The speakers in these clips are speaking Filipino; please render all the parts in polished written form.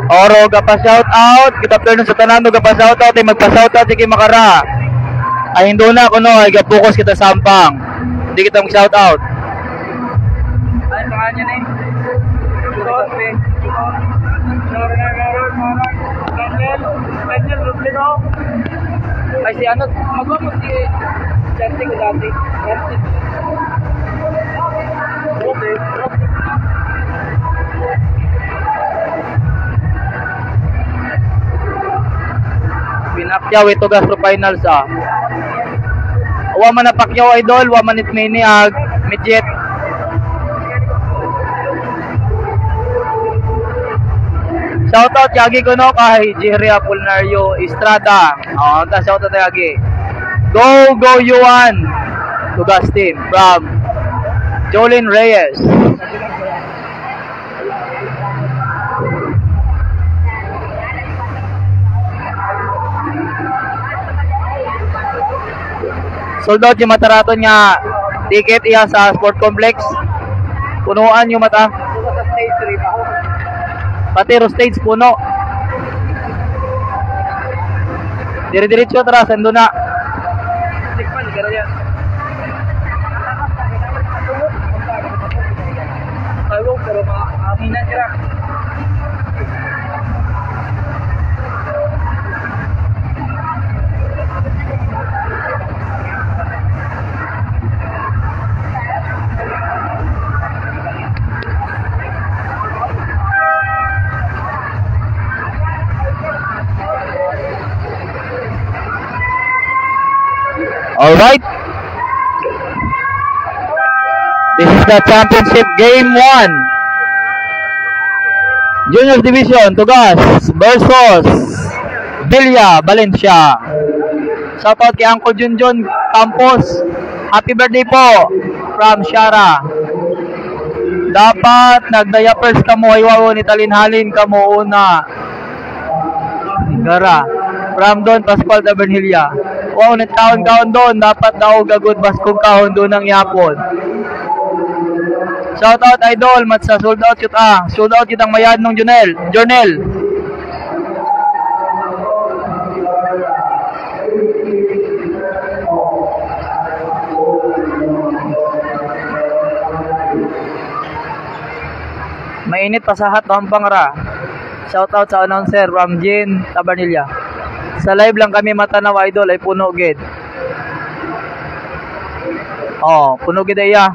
Oro gapa shout out kita afternoon sa tanan do gapa shout out ay magpa shout out sige makara ay hindo na kuno ay gapokus kita sampang hindi kita mag shout out ay pangalan ni Daniel Rublino ay si ano magwamo si Dante ko dati pinakyaw ito gas pro finals wa man napakyaw idol wa man itmini ag midget shoutout yagi ko no kay Jerry Apolinario Estrada ta shoutout yagi go Yuan Tugas team from Jolin Reyes. Sold out yung mataraton nga ticket iya sa sport complex. Punuan yung mata. Pati ro stage puno. Dire-diretso tara sando na. Ayaw pero maaaminan sila. All right. This is the championship game 1. Juniors Division, Tugas versus Villa Valencia. Shoutout kay Uncle Junjun Campos. Happy birthday po from Shara. Dapat nagdayapers ka mo, iwawo ni talinhalin ka mo una. Gara. From Don Pascual Tabernilla. Wow, nagkaon-kaon doon. Dapat daw gagod baskong kaon doon ng yapon. Shout out idol, matsa sold out kita. Sold out kitang mayad nung Jonel. Mainit pa sa hat hampang ra. Shout out sa announcer from Jean Tabernilla. Sa live lang kami matanaw idol ay puno gid. Oh, puno gid iya.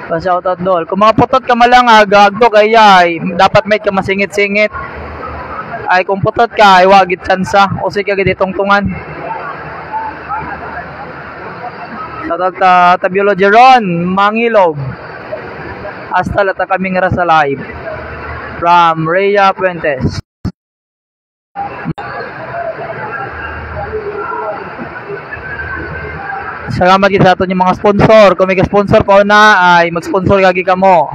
Pa-shout out dol. Kung mga putot ka malang agagdo kaya ay dapat may ka masingit-singit. Ay kung putot ka ay wag gid tsansa o sige gid tungtungan. Shout out ta Tabiolo Jeron Mangilog. Hasta lata kami nga sa live from Rhea Puentes. Salamat gid sa aton yung mga sponsor. Kung may sponsor pa na ay mag-sponsor gagi kamo.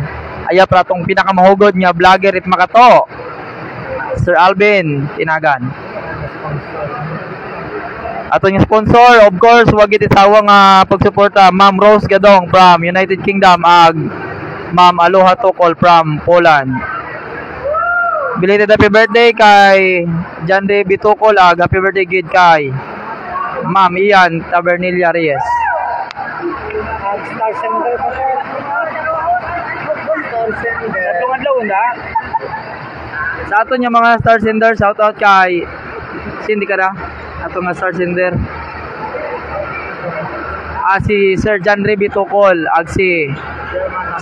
Aya pra tong pinakamahugod nga vlogger it makato. Sir Alvin Tinagan. Aton yung sponsor, of course, wag gid isawa nga pagsuporta Ma'am Rose Gadong from United Kingdom ag Ma'am Aloha Tokol from Poland. Belated happy birthday kay John Ray Bitukol. Happy birthday gid kay Ma'am Ian Tabernilla Reyes. Star Center pa siya. Star Center. Atong adlaw na. Sa aton yung mga star sender, shout out kay Cindy Cara. Ato nga star sender. Si Sir John Ray Bitukol ag si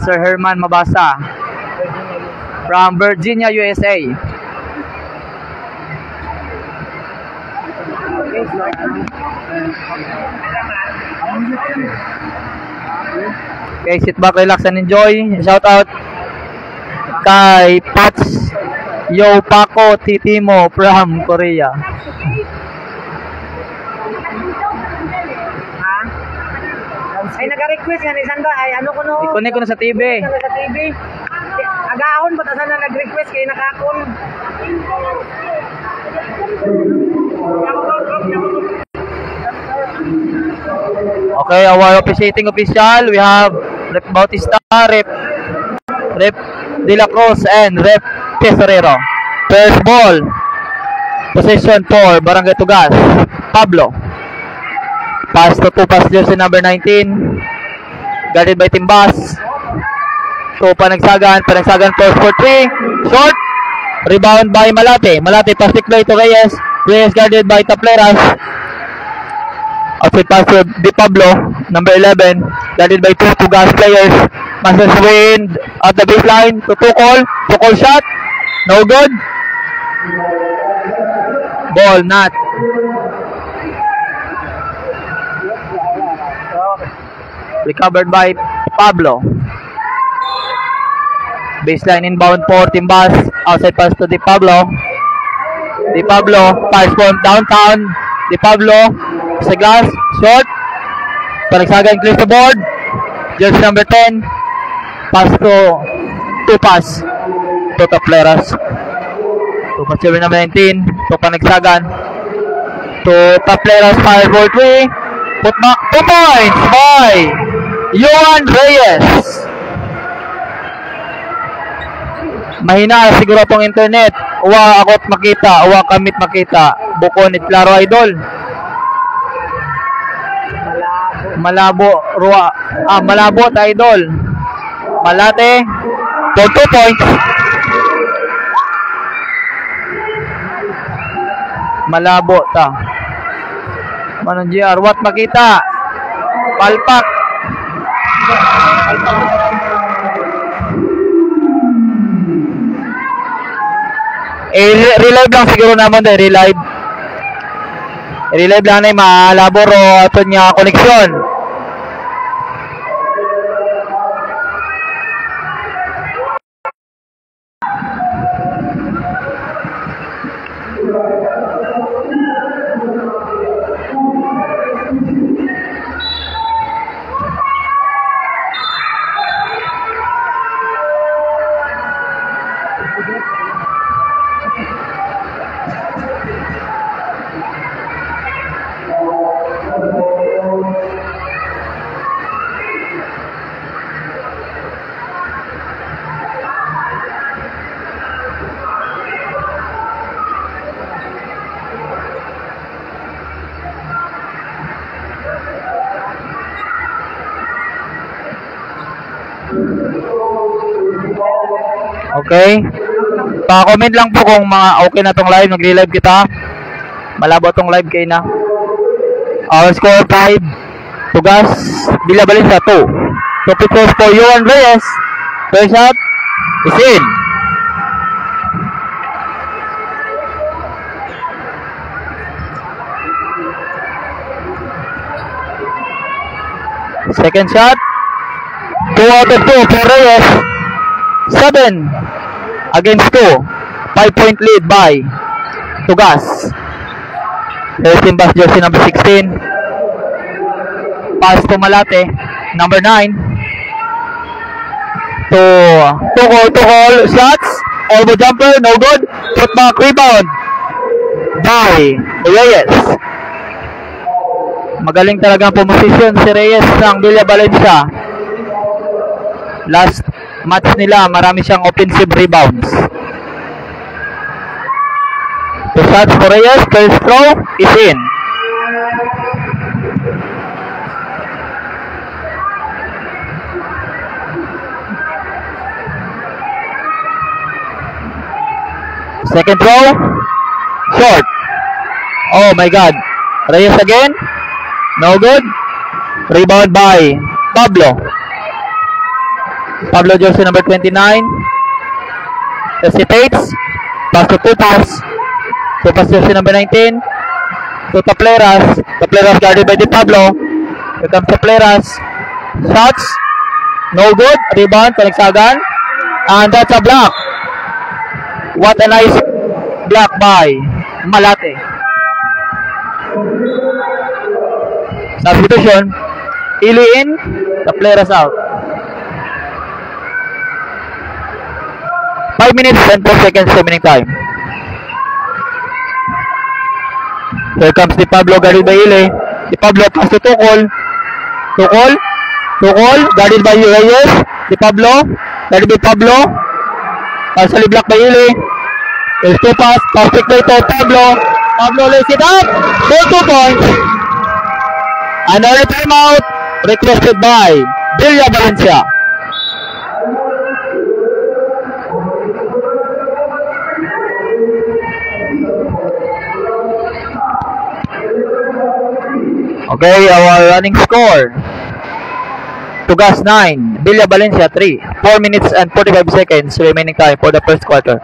Sir Herman Mabasa from Virginia, USA. Okay, sit back, relax and enjoy. Shout out kay Pats Yo Paco Titimo from Korea. Ay nag-request nga ni Sanda ay ano ko no. I-connect ko na sa TV. Sa TV. Agahon pa ta sana nag-request kay nakakon. Okay, our officiating official, we have Rep Bautista, Rep De La Cruz, and Rep Tesorero. First ball, possession for Barangay Tugas, Pablo. Pass to 2 pass jersey number 19, guarded by Timbas. So Panagsagan force for 3, short, rebound by Malate. Malate pass play to Reyes. Reyes guarded by Tapleras. Outside pass to Di Pablo, number 11, guarded by 2 Tugas players. Masters wind at the baseline to Tukol. Tukol shot, no good. Ball not. Recovered by Pablo. Baseline inbound for Timbas. Outside pass to Di Pablo. Di Pablo pass from downtown. Di Pablo sa glass, short. Panagsagan clears the board. Jersey number 10. Pass to 2 pass to Tapleras. To pass jersey number 19 to Panagsagan. To Tapleras, fire for 3. Put back 2 points by Johan Reyes. Mahina siguro tong internet. Uwa ako't makita, uwa kamit makita. Bukonit klaro idol. Malabo ruwa. Malabo ta idol. Malate for 2 points. Malabo ta. Manong GR, what makita? Palpak. Relive lang siguro naman din, relive. Relive lang na yung malabo ro ato niya koneksyon. Okay? Pa-comment lang po kung mga okay na tong live, nagre-live kita. Malabo tong live kayo na. Our score 5. Tugas, Villa Valencia 2. So pitches for Johan Reyes. First shot is in. Second shot, 2 out of 2 for Reyes. 7 against 2. 5-point lead by Tugas. There's Timbas jersey number 16. Pass to Malate, number 9. To Tukol, shots, elbow jumper, no good. Putback rebound by Reyes. Magaling talaga ang pumosisyon si Reyes ng Villa Valencia. Last match nila, marami siyang offensive rebounds. Two shots for Reyes. First throw is in. Second throw, short. Oh my God. Reyes again. No good. Rebound by Pablo. Pablo jersey number 29. Hesitates. Pass to Tupas. Tupas jersey number 19. To Tapleras. Tapleras guarded by Di Pablo. Here comes Tapleras. Shots. No good. Rebound. Panagsagan. And that's a block. What a nice block by Malate. Substitution. Ili in. Tapleras out. 5 minutes and 4 seconds remaining time. Here comes Di Pablo guarded by Ili. Di Pablo pass to Tukol. Tukol. Guarded by Reyes. Di Pablo. Guarded by Pablo. Partially blocked by Ili. There's two pass. Perfect play to Pablo. Pablo lays it up. For 2 points. Another timeout requested by Villa Valencia. Okay, our running score. Tugas 9, Villa Valencia 3. 4 minutes and 45 seconds remaining time for the first quarter.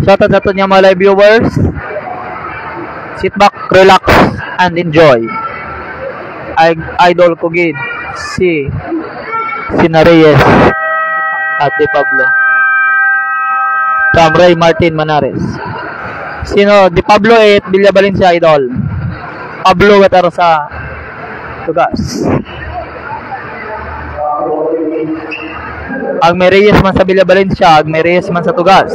Shoutout sa ato niya mga live viewers. Sit back, relax, and enjoy. Idol ko gid si Reyes at Di Pablo from Ray Martin Manares. Sino? Di Pablo at Villa Valencia idol. Pablo gataro sa Tugas. Ang may Reyes man sa Villa Valencia, ang may Reyes man sa Tugas.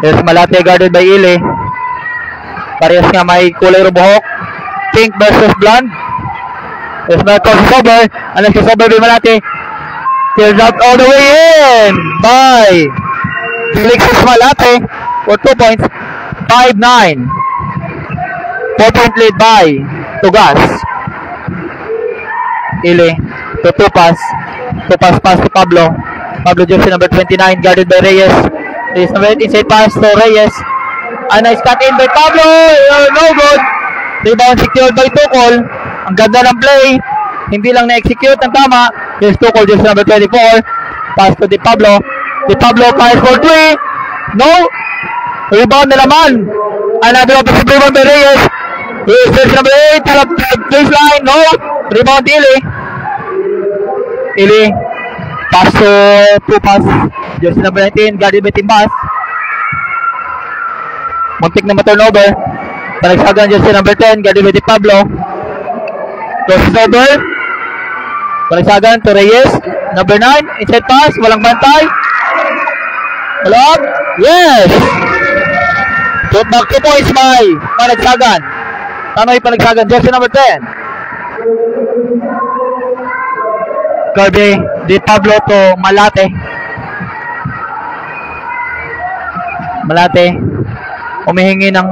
There's Malate guarded by Ili. Parehas nga may kulay rubuhok. Pink versus blonde. There's Marcos Sober. And si Sober by Malate. Clears out all the way in by Alexis Malate for 2 points. 5-9. 4-point lead by Tugas. Ili to Tupas. Tupas pass to Pablo. Pablo jersey number 29 guarded by Reyes. Reyes number 8 inside pass to Reyes. A nice cut in by Pablo. No good. Rebound secured by Tukol. Ang ganda ng play. Hindi lang na-execute ng tama. Here's Tukol jersey number 24. Pass to Di Pablo. Di Pablo fires for 3. No. Rebound na naman. Another offensive rebound by Reyes. Here's jersey number 8. Baseline. No. Rebound Ili. Ili. Pass to Tupas. Jersey number 19. Guarded by Timbas. Muntik na ma-turnover. Panagsagan jersey number 10. Guarded by Di Pablo. Crosses over. Panagsagan to Reyes. Number 9. Inside pass. Walang bantay. Follow up. Yes! Put back 2 points by Panagsagan. Tanoy Panagsagan. Jersey number 10. Kirby, Di Pablo to Malate. Malate humihingi ng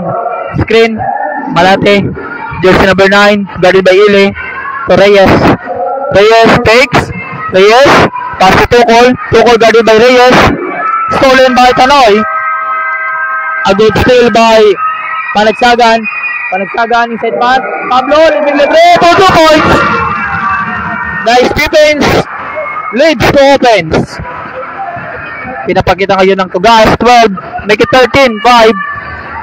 screen. Malate jersey number 9 guarded by Ili to Reyes. Reyes takes. Reyes pass to Tukol. Tukol guarded by Reyes. Stolen by Tanoy. A good steal by Panagsagan. Panagsagan inside pass. Pablo libre for 2 points. Nice defense leads to offense. Pinapakita ngayon ng Tugas. 12, make it 13, 5.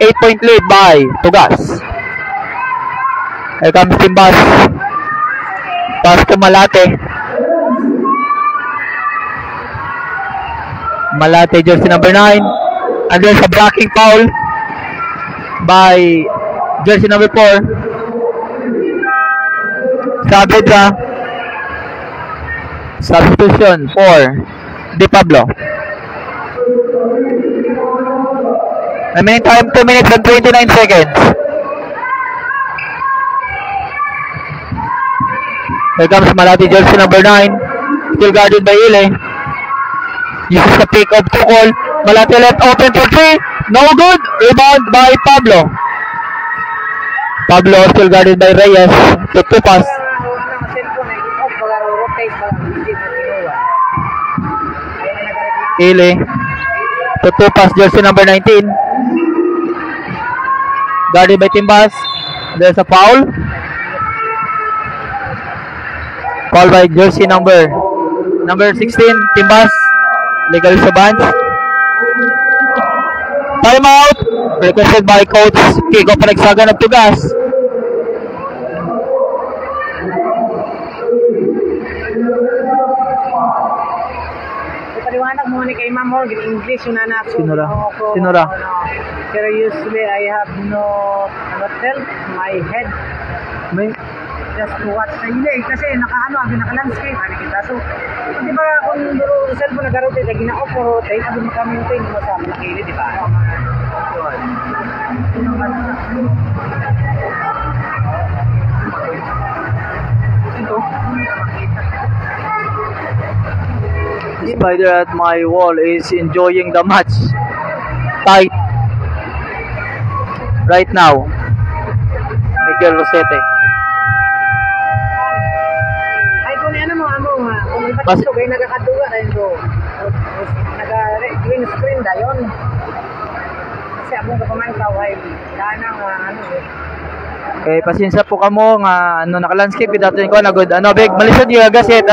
8-point lead by Tugas. Here comes Timbas. Pass to Malate. Malate jersey number 9. And there's a blocking foul by jersey number 4. Saavedra. Substitution for Di Pablo. Remaining time 2 minutes and 29 seconds. Here comes Malati, jersey number 9. Still guarded by Ile. Uses the pick of Tukol. Malati left open for 3. No good. Rebound by Pablo. Pablo still guarded by Reyes. To 2 pass. Ile. To 2 pass, jersey number 19. Guarded by Timbas. There's a foul. Foul by jersey number 16, Timbas. Legal sa bench. Timeout. Requested by Coach Kiko Panagsagan of Tugas. Paliwanag mo ni kay Ma'am Morgan, English yun na ako. Sinura. Seriously, I have no help my head. May Just to watch sa ile kasi naka-landscape kita. So, di ba kung duro cellphone nagarote na gina-off tayo abi makamintain mo sa nakili, di ba? The spider at my wall is enjoying the match. Tight. Right now. Miguel Rosete. Mas ko kay nagakaduga rin ko. Naga-green screen dayon. Kasi ako kapamangkaw ay kanang Okay, pasensya po kamo nga naka-landscape datin ko na good. Big malisod yung agasit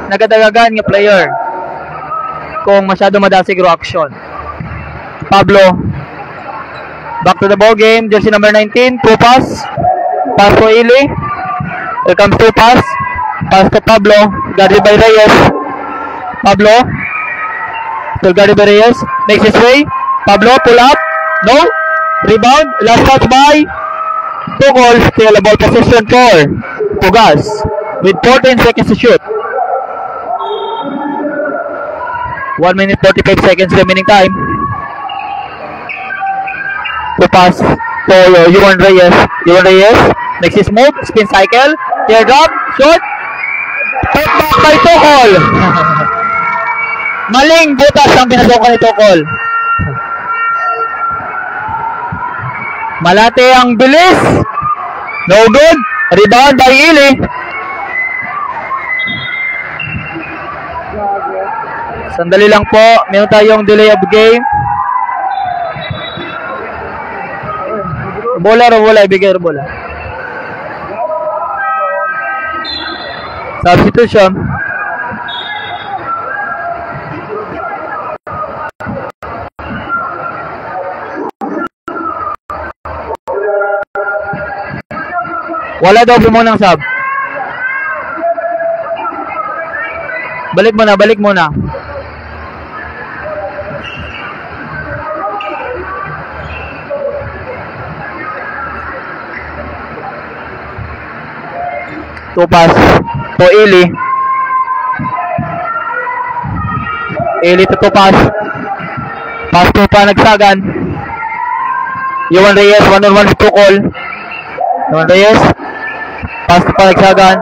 nagadagagan nga player. Kung masyado madasig ro action. Pablo. Back to the ball game, jersey number 19, 2 pass. Pass to Ili. Here comes 2 pass. Pass to Pablo, guarded by Reyes. Pablo, still guarded by Reyes. Makes his way. Pablo, pull up. No. Rebound. Last touch by Tukol. Still a ball position for Tugas with 14 seconds to shoot. 1 minute 45 seconds remaining time. To pass to Yuan Reyes. Yuan Reyes makes his move. Spin cycle. Teardrop. Shot. Put back by Tukol. Maling butas ang pinasukan ni Tukol. Malate ang bilis. No good. Rebound by Ili. Sandali lang po. Meron tayong delay of game. Bola. Ibigay bola. Substitution. Wala daw po munang sub. Balik muna. To pass to Ili. Ili to pass. Pass to Panagsagan. Yuan Reyes, 1-on-1 to call. Yuan Reyes. Pass to Panagsagan.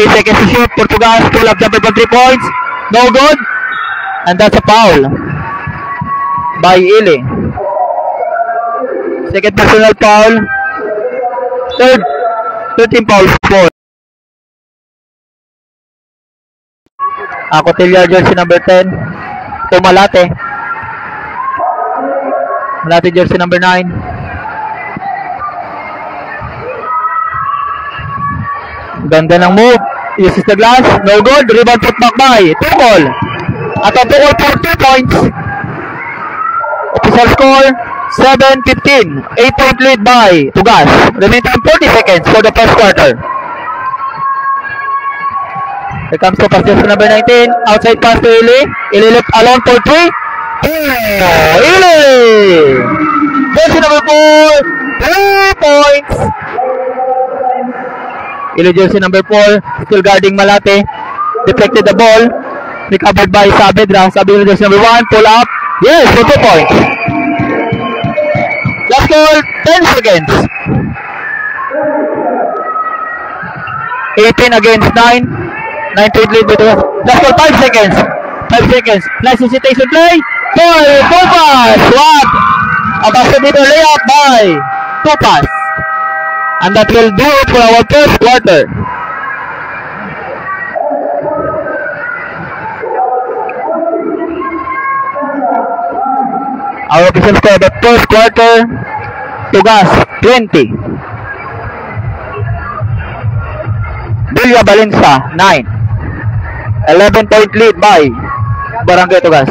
8 seconds to shoot. Portugal. Pull up jumper for 3 points. No good. And that's a foul by Ili. Second personal foul. Third team foul for Cotillar, jersey number 10. To Malate. Malate, jersey number 9. Ganda ng move. Uses the glass. No good. Rebound put back by Tukol. At ang Tukol for 2 points. Official score 7-15. 8-point lead by Tugas. Remaining time 40 seconds for the first quarter. Here comes to pass jersey number 19. Outside pass to Ili. Ili left alone for 3. Ili! Jersey number 4. 3 points. Ili jersey number 4. Still guarding Malate. deflected the ball. Recovered by Saavedra. Saavedra just number 1. Pull up. Yes, for 2 points. Last goal, 10 seconds. 18 against 9. 9-point lead with us. Last goal, 5 seconds. 5 seconds. Nice hesitation play. Full pass. What? A basket beater layup by Tupas. And that will do it for our first quarter. Our official score of the first quarter, Tugas 20. Villa Valencia 9. 11-point lead by Barangay Tugas.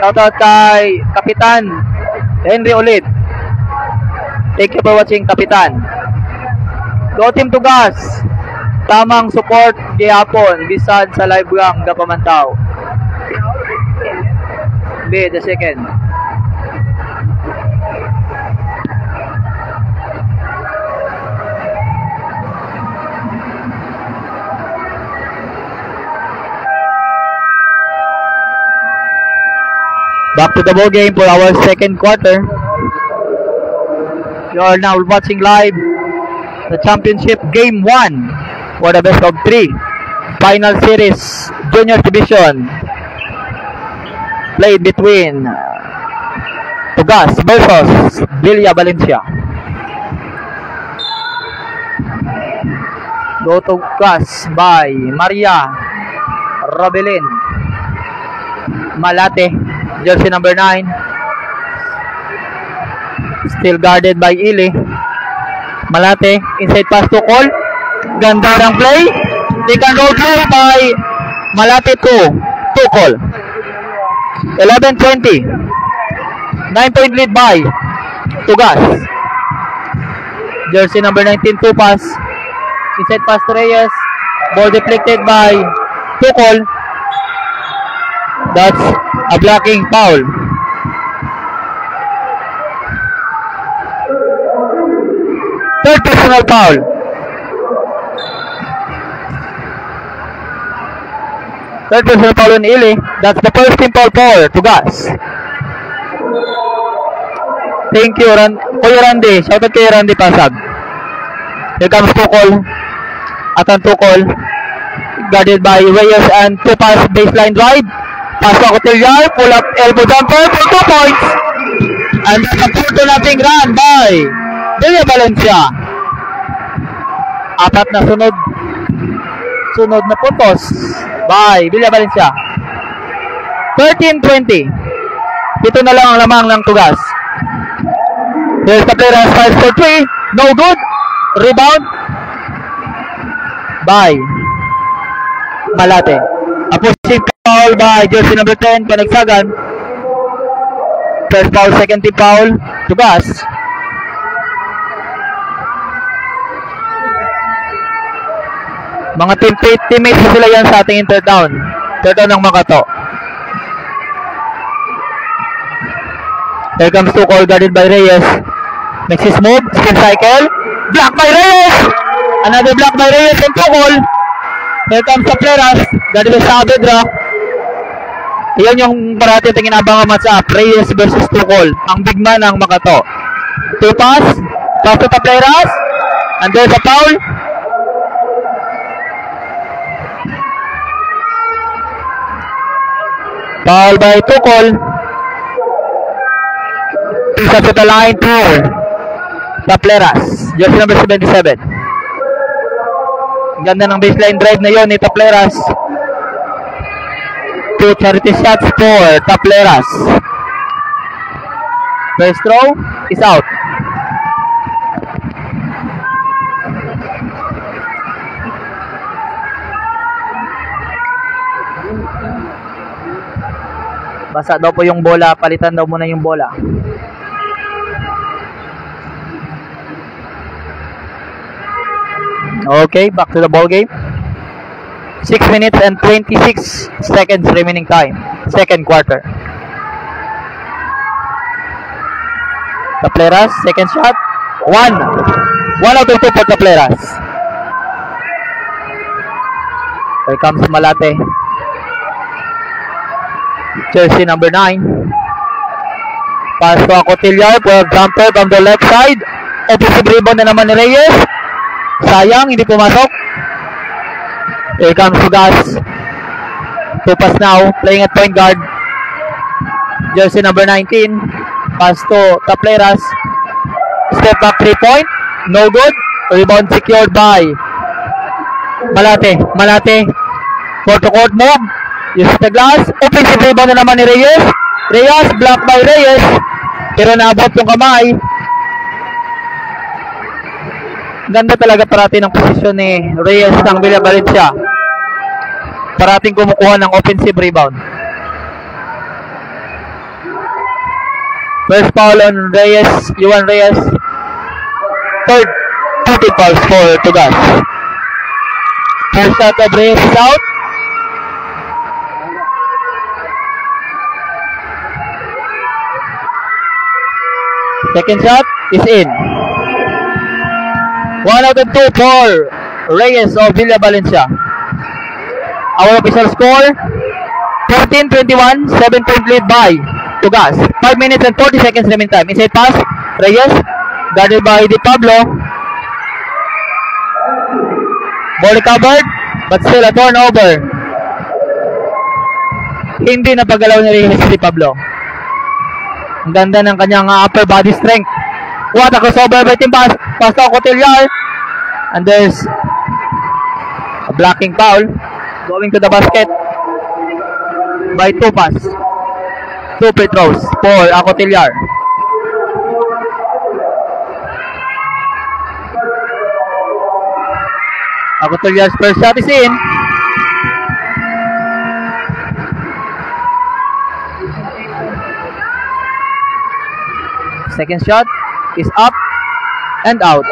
Shoutout kay Kapitan Henry Olid. Thank you for watching, Kapitan. Go Team Tugas. Tamang support gihapon bisan sa live gang gapamantaw. B, the second. Back to the ball game for our second quarter. You are now watching live the championship game 1 for the best of 3 final series junior division played between Tugas versus Villa Valencia. Go Tugas by Maria Robelin Malate, jersey number 9. Still guarded by Ili. Malate, inside pass to Cole. Ganda ng play. They can roll play by Malate to Cole. 11-20. 9-point lead by Tugas. Jersey number 19, Tupas. Inside pass to Reyes. Ball deflected by Tukol. That's a blocking foul. Third personal foul. Third personal foul on Ili. That's the first team foul for Tugas. Thank you, Kuya Randy. Shout out kay Randy Pasag. Here comes Tukol. Atan Tukol. Guarded by Reyes and Tupas baseline drive. Pass to Cotillar. Pull up elbow jumper for 2 points. And that's a 4-0 run by Villa Valencia. Apat na sunod na puntos by Villa Valencia. 13-20. Ito na lang ang lamang ng Tugas. Here's the player has 5 for 3. No good. Rebound by Malate. A pushing foul by jersey number 10, Panagsagan. First foul, second team foul, Tugas. Mga teammates sila yan sa ating third down. Third down ng Makato. Here comes Tukol, guarded by Reyes. Makes his move, spin cycle. Block by Reyes! Another block by Reyes and Tukol. Here comes Tapleras, guarded by Saavedra. Yan yung parati natin inabang match-up. Reyes versus Tukol. Ang big man ng Makato. 2 pass to Tapleras. And there's a foul. Foul by Tukol. Isa to the line for Tapleras. Jersey number 77. Ganda ng baseline drive na yon ni Tapleras. 2 charity shots for Tapleras. First throw is out. Basa daw po yung bola, palitan daw muna yung bola. Okay, back to the ball game. 6 minutes and 26 seconds remaining time. Second quarter. Tapleras, second shot. 1 out of 2 for Tapleras. Here comes Malate. Jersey number 9. Pass to Acotillar for jumper from the left side. Offensive rebound na naman ni Reyes. Sayang, hindi pumasok. Here comes Tugas. 2 pass now, playing at point guard. Jersey number 19. Pass to Tapleras. Step back 3-point. No good. Rebound secured by Malate. Malate. Court-to-court move. Uses the glass. Offensive rebound na naman ni Reyes. Reyes, blocked by Reyes. Pero naabot yung kamay. Ganda talaga parati ng posisyon ni Reyes ng Villa Valencia. Parating kumukuha ng offensive rebound. First foul on Reyes, Juan Reyes. Third, 2 fouls for Tugas. First shot of Reyes is out. Second shot is in. 1 out of 2 for Reyes of Villa Valencia. Our official score 14-21, 7-point lead by Tugas. 5 minutes and 40 seconds remaining time. Inside pass, Reyes, guarded by Di Pablo. Ball recovered, but still a turnover. Hindi napagalaw ni Reyes si Di Pablo. Ang ganda ng kanyang upper body strength. What a crossover by Team Pass. Pass to Cotillar. And there's a blocking foul. Going to the basket by Tupas. 2 free throws for Acotillar. Acotillar's first shot is in. Second shot is up and out.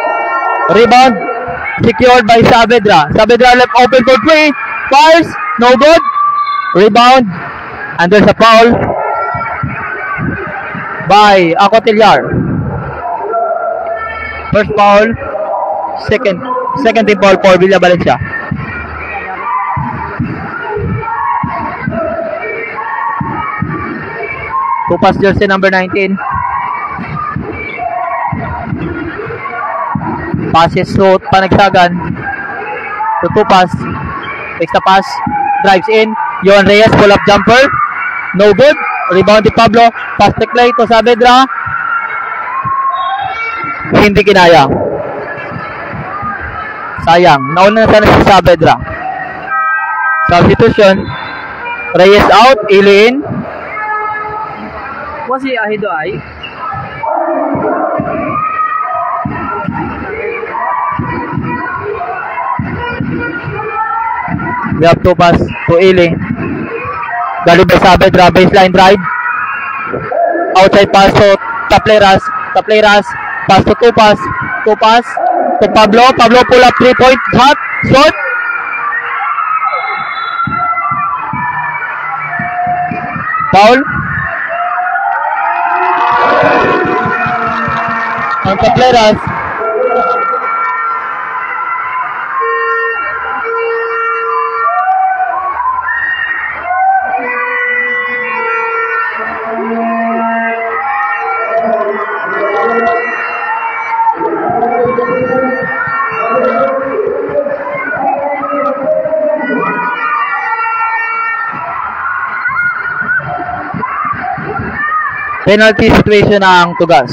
Rebound secured by Saavedra. Saavedra left open for 3. Fires, no good. Rebound, and there's a foul by Acotillar. First foul, second team foul for Villa Valencia. Tupas jersey number 19. Passes to Panagsagan. To Tupas. Takes the pass. Drives in. Juan Reyes, pull-up jumper. No good. Rebound di Pablo. Pass to Clay to Saavedra. Hindi kinaya. Sayang. Nauna na sana si Saavedra. Substitution. Reyes out. Ili in. Was he ahead ay? We have to pass to Ili. Galing by Saavedra, baseline drive. Outside pass to Tapleras. Tapleras, pass to Tupas. Tupas to Pablo. Pablo pull up 3-point shot. Short. Foul. On Tapleras. Penalty situation ang Tugas.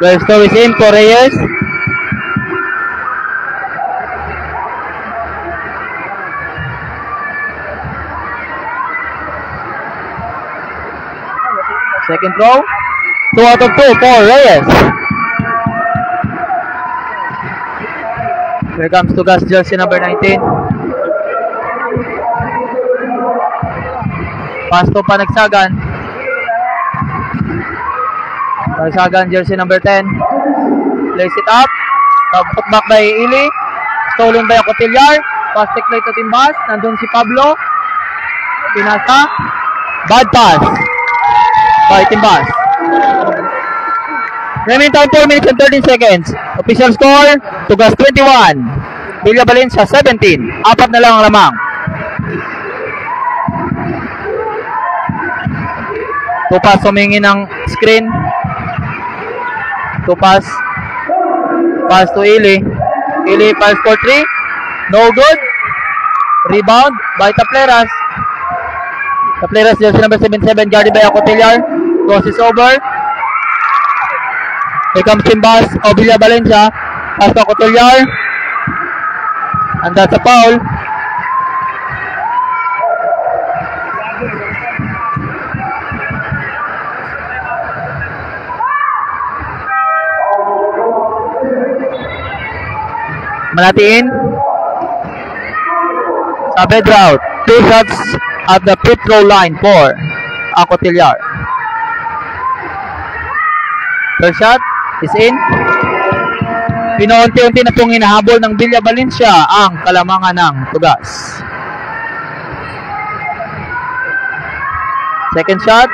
First throw is in for Reyes. Second throw. 2 out of 2 for Reyes. Here comes Tugas jersey number 19. Pass to Panagsagan. Panagsagan jersey number 10. Plays it up. Put back by Ili. Stolen by Acotillar. Pass to Clay to Timbas. Nandun si Pablo. Pinasa. Bad pass by Timbas. Remaining time 4 minutes and 13 seconds. Official score, Tugas 21. Villa Valencia 17. Apat na lang ang lamang. Tupas humingi ng screen. Tupas. Pass to Ili. Ili pass for 3. No good. Rebound by Tapleras. Tapleras jersey number 77 guarded by Acotillar. Crosses over. Here comes Timbas of Villa Valencia. Pass to Acotillar. And that's a foul. Malatiin. Sa bed route. 2 shots at the free throw line for Acotillar. First shot is in. Pinaunti-unti na pong hinahabol ng Villa Valencia ang kalamangan ng Tugas. Second shot.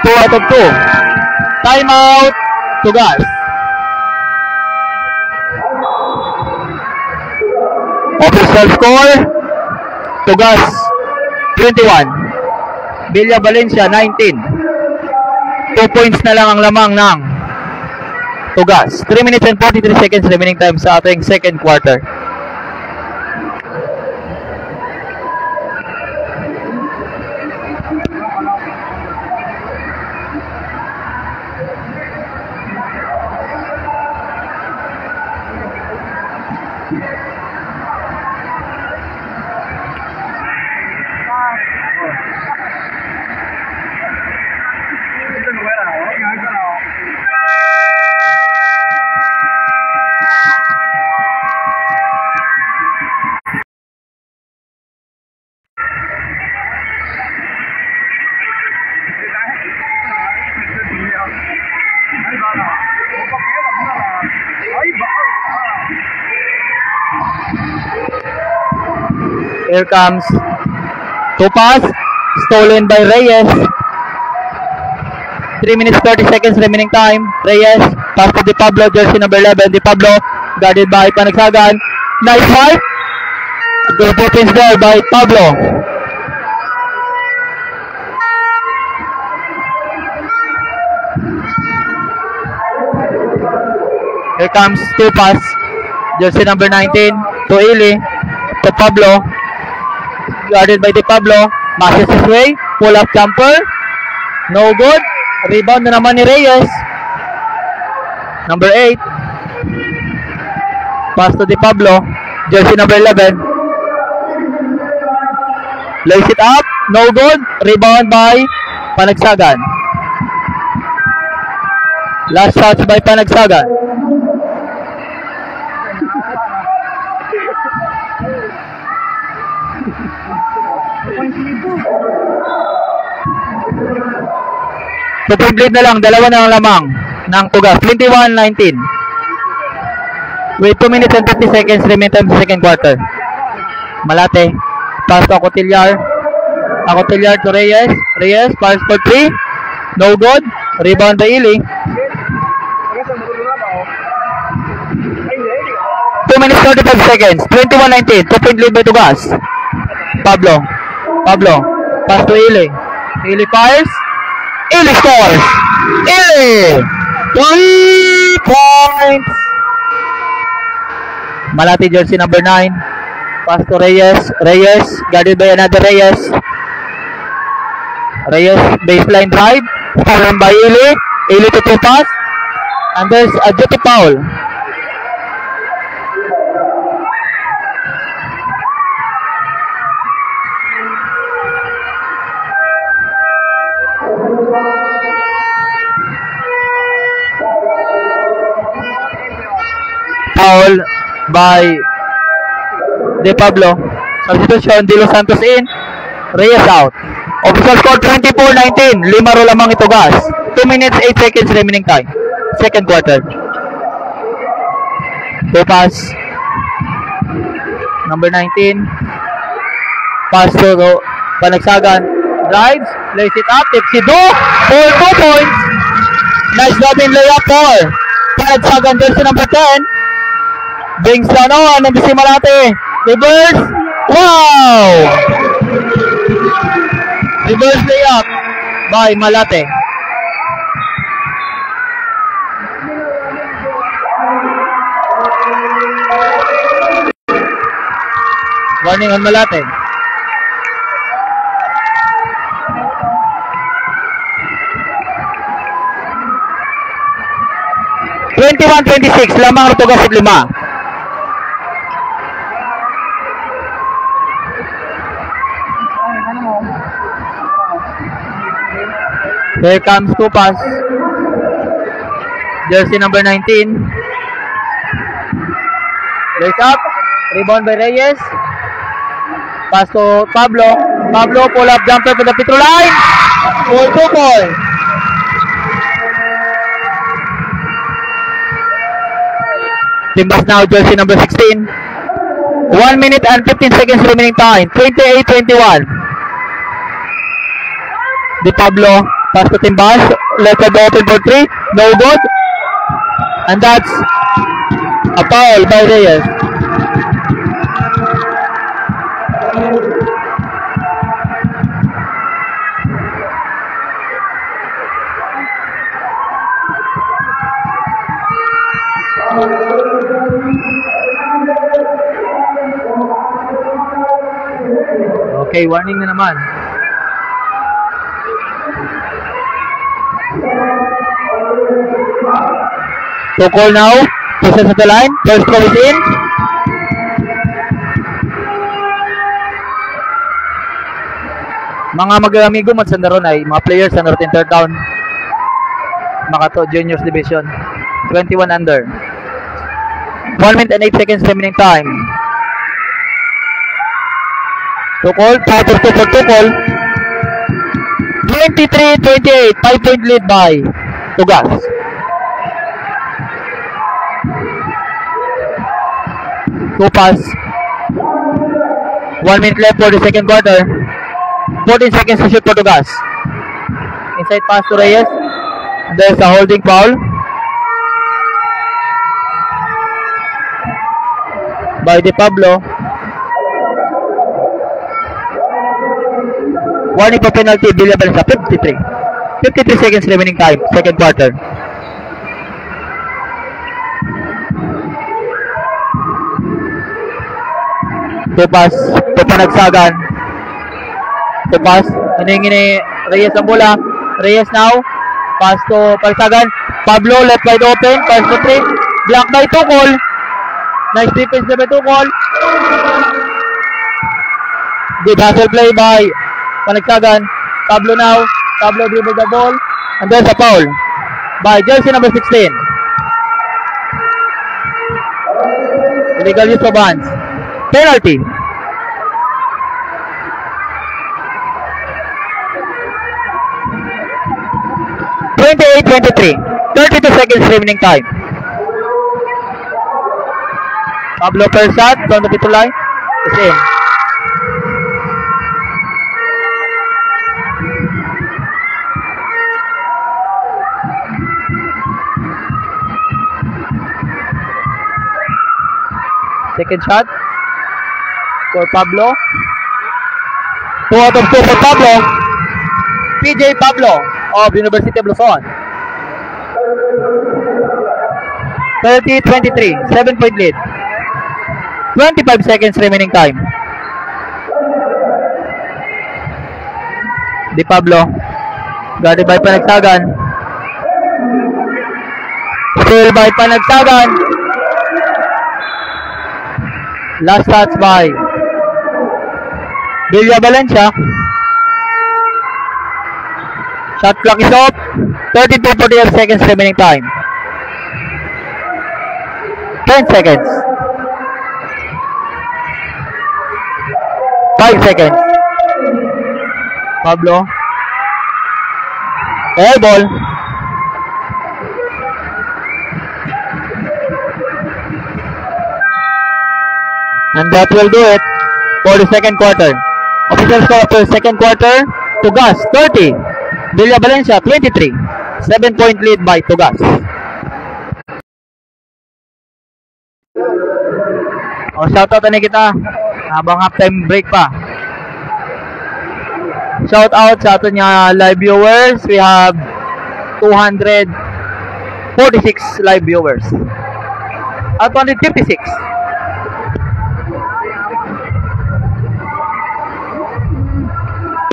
2 out of 2. Timeout. Tugas. Official score, Tugas 21, Villa Valencia 19. 2 points na lang ang lamang ng Tugas. 3 minutes and 43 seconds remaining time sa ating second quarter. Here comes Tupas, stolen by Reyes. 3 minutes 30 seconds remaining time. Reyes, pass to Di Pablo, jersey number 11. Di Pablo, guarded by Panagsagan. Nice fight. Good defense there by Pablo. Here comes Tupas, jersey number 19 to Ili, to Pablo, guarded by Di Pablo. Masses his way, pull up jumper, no good. Rebound na naman ni Reyes, number 8. Pass to Di Pablo, jersey number 11. Lays it up, no good. Rebound by Panagsagan. Last shots by Panagsagan. Complete na lang, dalawa na ang lamang ng Tugas. 21-19. With 2 minutes and 50 seconds remaining time sa second quarter. Malate, pass to Acotillar. Acotillar to Reyes. Reyes, pass for 3. No good. Rebound by Ili. 2 minutes 35 seconds. 21-19. 2-point lead by Tugas. Pablo. Pass to Ili. Ili fires. Ili scores! Ili! 3 points! Malati jersey number 9. Pass to Reyes. Reyes, guarded by another Reyes. Reyes, baseline drive. Stolen by Ili. Ili to 2 pass. And there's a duty foul. Foul by De Pablo. Substitution, De Los Santos in. Reyes out. Official score 24-19. 5 lamang ito, Gas. 2 minutes 8 seconds remaining time. Second quarter. Pass. Number 19. Pass to Panagsagan. Drives. Lays it up. Tipsy do. For 2 points. Nice drop-in layup for Panagsagan, jersey number 10. Brings down on NBC Malate. Reverse. Wow! Reverse layup by Malate. Warning on Malate. (21-26) lamang Ortugas at 5. Here comes Tupas. Jersey number 19. Lays up. Rebound by Reyes. Pass to Pablo. Pablo pull up jumper to the Petro line. Ball to ball. Timbas now, jersey number 16. 1 minute and 15 seconds remaining time. 28-21. Di Pablo. Pass to Timbas. Left side open for 3. No good. And that's a foul by Reyes. Okay, warning na naman. So call now. Process at the line. First throw is in. Mga mag-amigo man sa naroon ay mga players sa Northern Third Down. Makato Juniors Division. 21 under. 1 minute and 8 seconds remaining time. Tukol, Patos to for Tukol. 23-28, 5-point lead by Tugas. Tupas. 1 minute left for the second quarter. 14 seconds to shoot for Tugas. Inside pass to Reyes. And there's a holding foul by Di Pablo. Warning for penalty, Villabal sa 53. 53 seconds remaining time, second quarter. Tupas, Panagsagan. Tupas, hiningi ni Reyes ang bola. Reyes now, pass to Panagsagan. Pablo, left wide open, pass to 3. Block by Tukol. Nice defense by Tukol. Good hustle play by Panagsagan. Pablo now. Pablo dribble the ball. And there's a foul by jersey number 16. Illegal use of hands. Penalty. (28-23). 32 seconds remaining time. Pablo first shot from the Petro line is in. Second shot for Pablo. 2 out of 2 for Pablo. PJ Pablo of University of Luzon. 30-23, 7-point lead. 25 seconds remaining time. Di Pablo. Guarded by Panagsagan. Still by Panagsagan. Last touch by Villa Valencia. Shot clock is off. 32-48 seconds remaining time. 10 seconds. 5 seconds. Pablo. Air ball. And that will do it for the second quarter. Official score after second quarter, Tugas 30, Villa Valencia 23. 7-point lead by Tugas. Shoutout na kita habang halftime break pa. Shoutout sa ato niya live viewers. We have 246 live viewers. 256.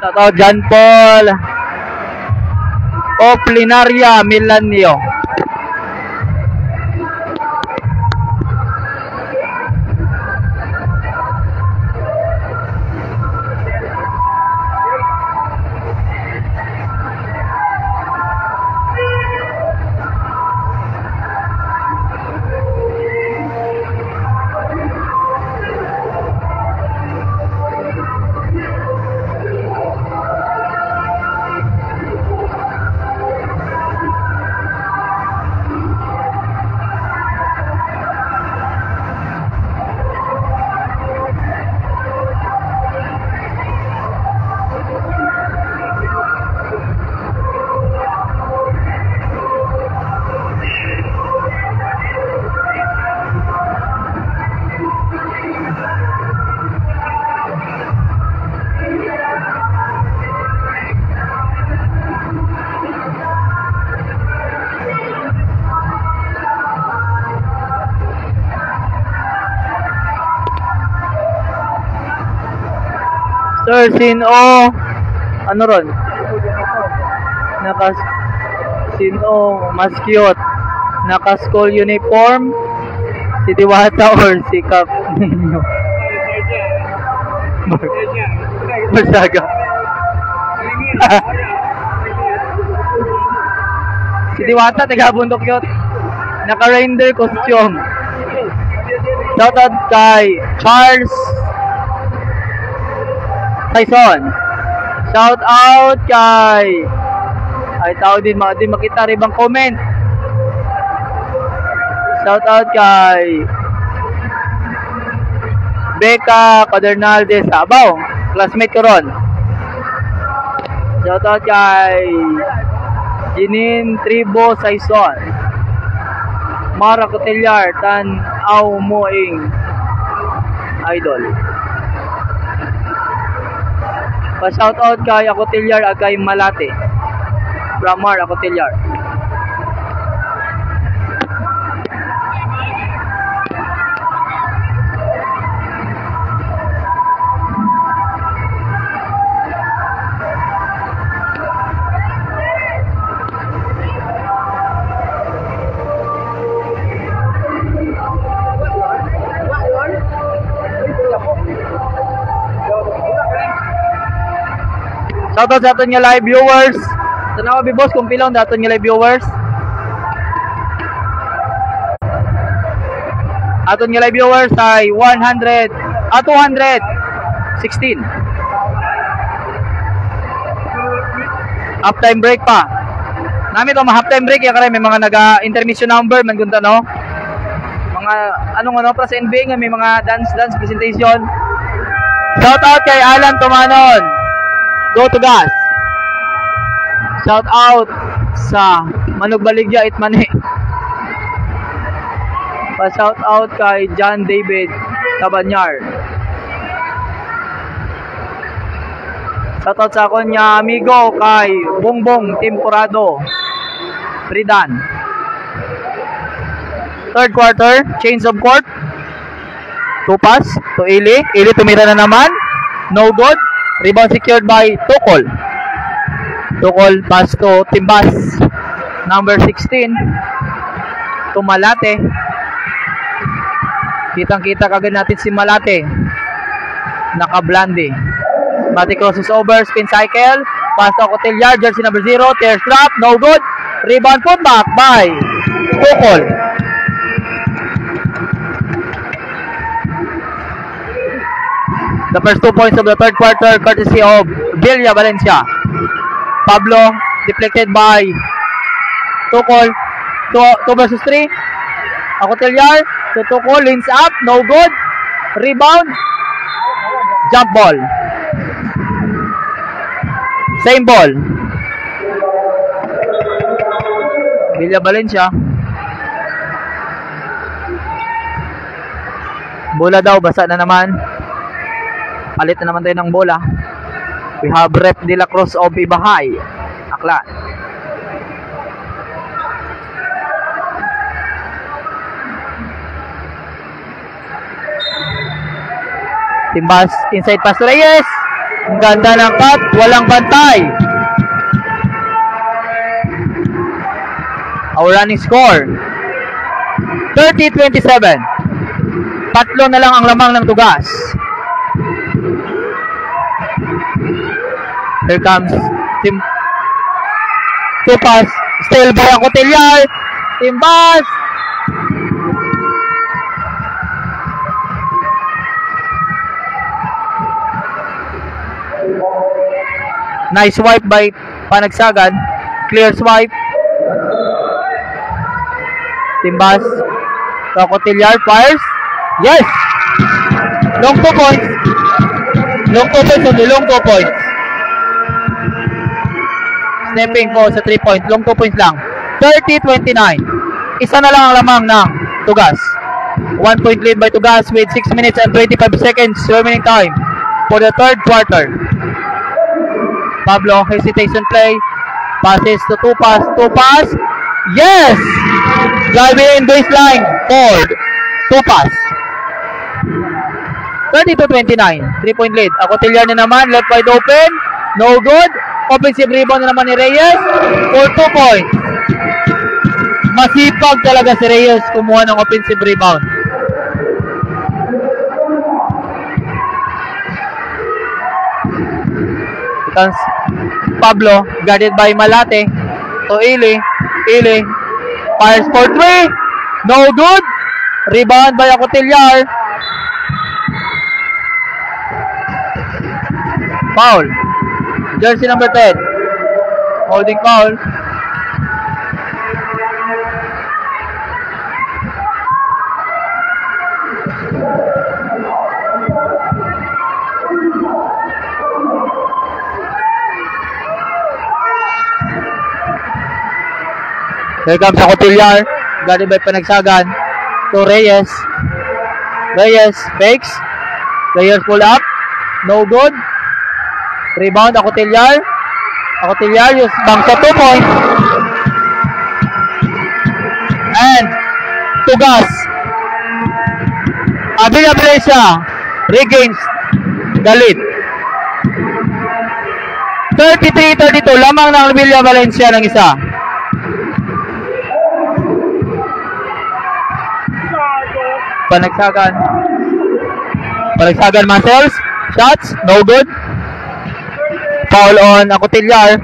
Shoutout John Paul Oplinaria Milanio. Sir Sino, ano ron? Sino, mas cute. Naka-school uniform, si Diwata or si Cap ninyo? Masaga. Si Diwata, taga-bundok yun. Naka-reindeer costume. Shoutout kay Charles Tyson. Shout out kay tao din makita ribang comment. Shout out kay Becca Padernalde Sabaw, classmate ko ron. Shout out kay Jinin Tribo Saison, Mara Cotillar Tan Au Moing idol. Pa-shout out kay Acotillar at kay Malate. Bramar Acotillar. Shoutout sa aton nga live viewers. Tanawa bi boss kung pilaw na aton nga live viewers. Aton nga live viewers ay 216. Halftime break pa. Nami to halftime break ya kare may mga naga-intermission number man kunta no. Mga ano para sa NBA nga may mga dance presentation. Shoutout kay Alan Tumanon. Go to gas. Shout out sa Manugbaligya Itmani. Pa-shout out kay John David Cabanyar. Shout out sa akong niya amigo kay Bongbong Temporado Pridan. Third quarter, change of court. 2 pass to Ili. Ili tumira na naman. No good. Rebound secured by Tukol. Tukol pass to Timbas. Number 16. To Malate. Kitang-kita kagad natin si Malate. Naka-blandi. Mati crosses over. Spin cycle. Pass to Cotillar. Jersey number 0. Tear strap. No good. Rebound putback by Tukol. The first 2 points of the third quarter courtesy of Villa Valencia. Pablo deflected by Tukol. 2 versus 3. Acotillar to Tukol. Leans up. No good. Rebound. Jump ball. Same ball. Villa Valencia. Bola daw, basa na naman. Palit na naman tayo ng bola. We have Rep de la Cruz of Ibahay, Aklan. Timbas, inside pass to Reyes. Ang ganda ng cut, walang bantay. Our running score 30-27. Tatlo na lang ang lamang ng tugas. Here comes Tim. Two pass, still by ang Cotillar. Timbas. Nice swipe by Panagsagan. Clear swipe. Timbas. Cotillar fires. Yes! Long 2 points. Long 2 points only. Long 2 points. Snapping po sa 3 points. Long 2 points lang. 30-29. Isa na lang ang lamang ng Tugas. 1 point lead by Tugas with 6 minutes and 25 seconds remaining time for the third quarter. Pablo, hesitation play. Passes to 2 pass. 2 pass. Yes! Driving in baseline. Ford. 2 pass. 30-29. 3-point lead. Cotillar na naman. Left wide open. No good. Offensive rebound na naman ni Reyes for 2 points. Masipag talaga si Reyes kumuha ng offensive rebound. Pablo, guarded by Malate. To Ili. Ili. Fires for 3. No good. Rebound by Cotillar. Foul. Jersey number 10. Holding foul. Here comes Cotillar. Guarded by Panagsagan. To Reyes. Reyes fakes. Reyes pull up. No good. Rebound Cotillar. Cotillar use bang sa 2 points. And Tugas. Villa Valencia regains the lead. 33-32 lamang ng Villa Valencia ng isa. Panagsagan muscles. Shots. No good. Foul on Cotillar.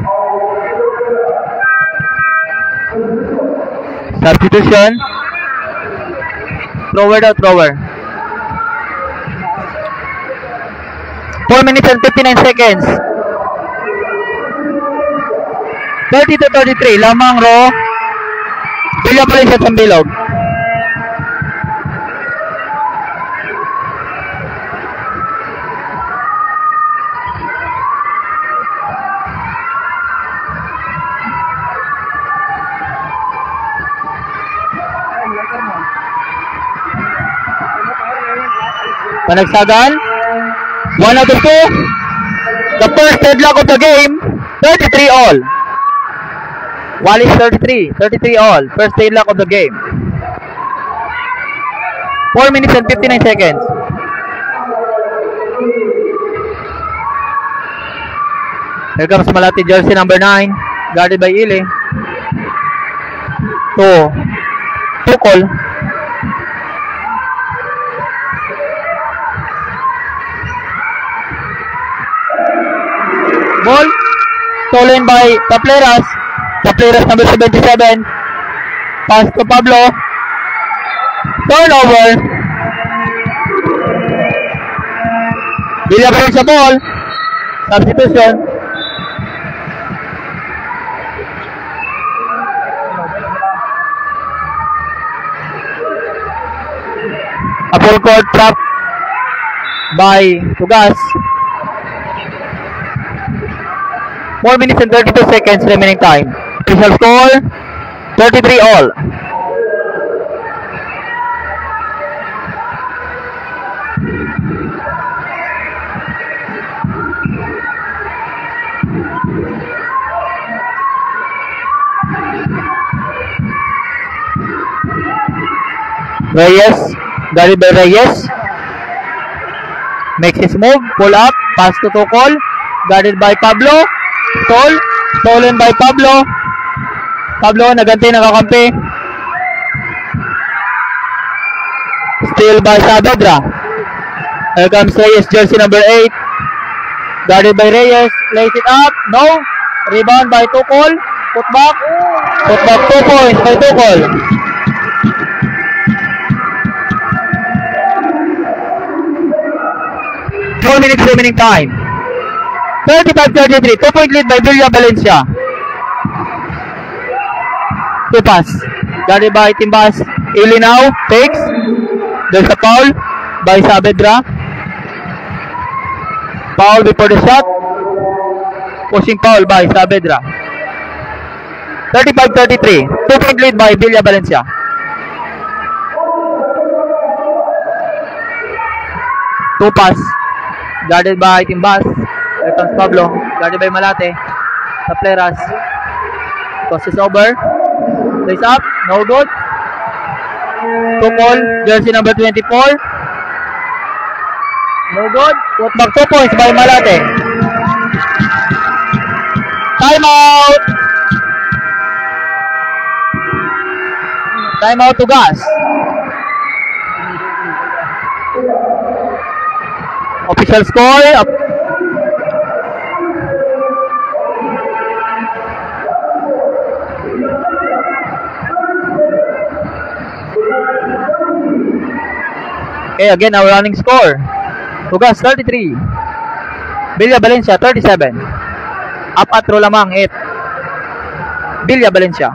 Substitution. Thrower daw, thrower. 4 minutes and 59 seconds. 30-33. Lamang Ro. Villa Valencia sa Bilog. Panagsagan. 1 out of 2. The first deadlock of the game. 33 all. Wallis 33. 33 all. First deadlock of the game. 4 minutes and 59 seconds. Here comes Malati, jersey number 9. Guarded by Ili. Tukol. Ball stolen by Tapleras. Tapleras number 77. Pass to Pablo. Turnover. Villa Valencia ball. Substitution. A full court trap by Tugas. 4 minutes and 32 seconds remaining time. Official score 33 all. Reyes, guarded by Reyes. Makes his move, pull up, pass to Tukol, guarded by Pablo. Stolen by Pablo. Pablo, nagantay, nakakampi. Steal by Saavedra. Here comes Reyes, jersey number 8. Guarded by Reyes, lays it up, no. Rebound by Tukol, put back 2 points by Tukol. 4 minutes remaining time. 35-33. 2-point lead by Villa Valencia. 2 pass. Guarded by Timbas. Ili now. Takes. There's a foul by Saavedra. Foul before the shot. Pushing foul by Saavedra. 35-33. 2-point lead by Villa Valencia. Two pass. Guarded by Timbas. Here comes Pablo. Guarded by Malate. Tapleras. Toss is over. Plays up. No good. Tukol. Jersey number 24. No good. Put back 2 points by Malate. Timeout. Timeout to Gas. Official score up. Okay, again our running score. Tugas 33. Villa Valencia 37. Up at lamang 8. Villa Valencia.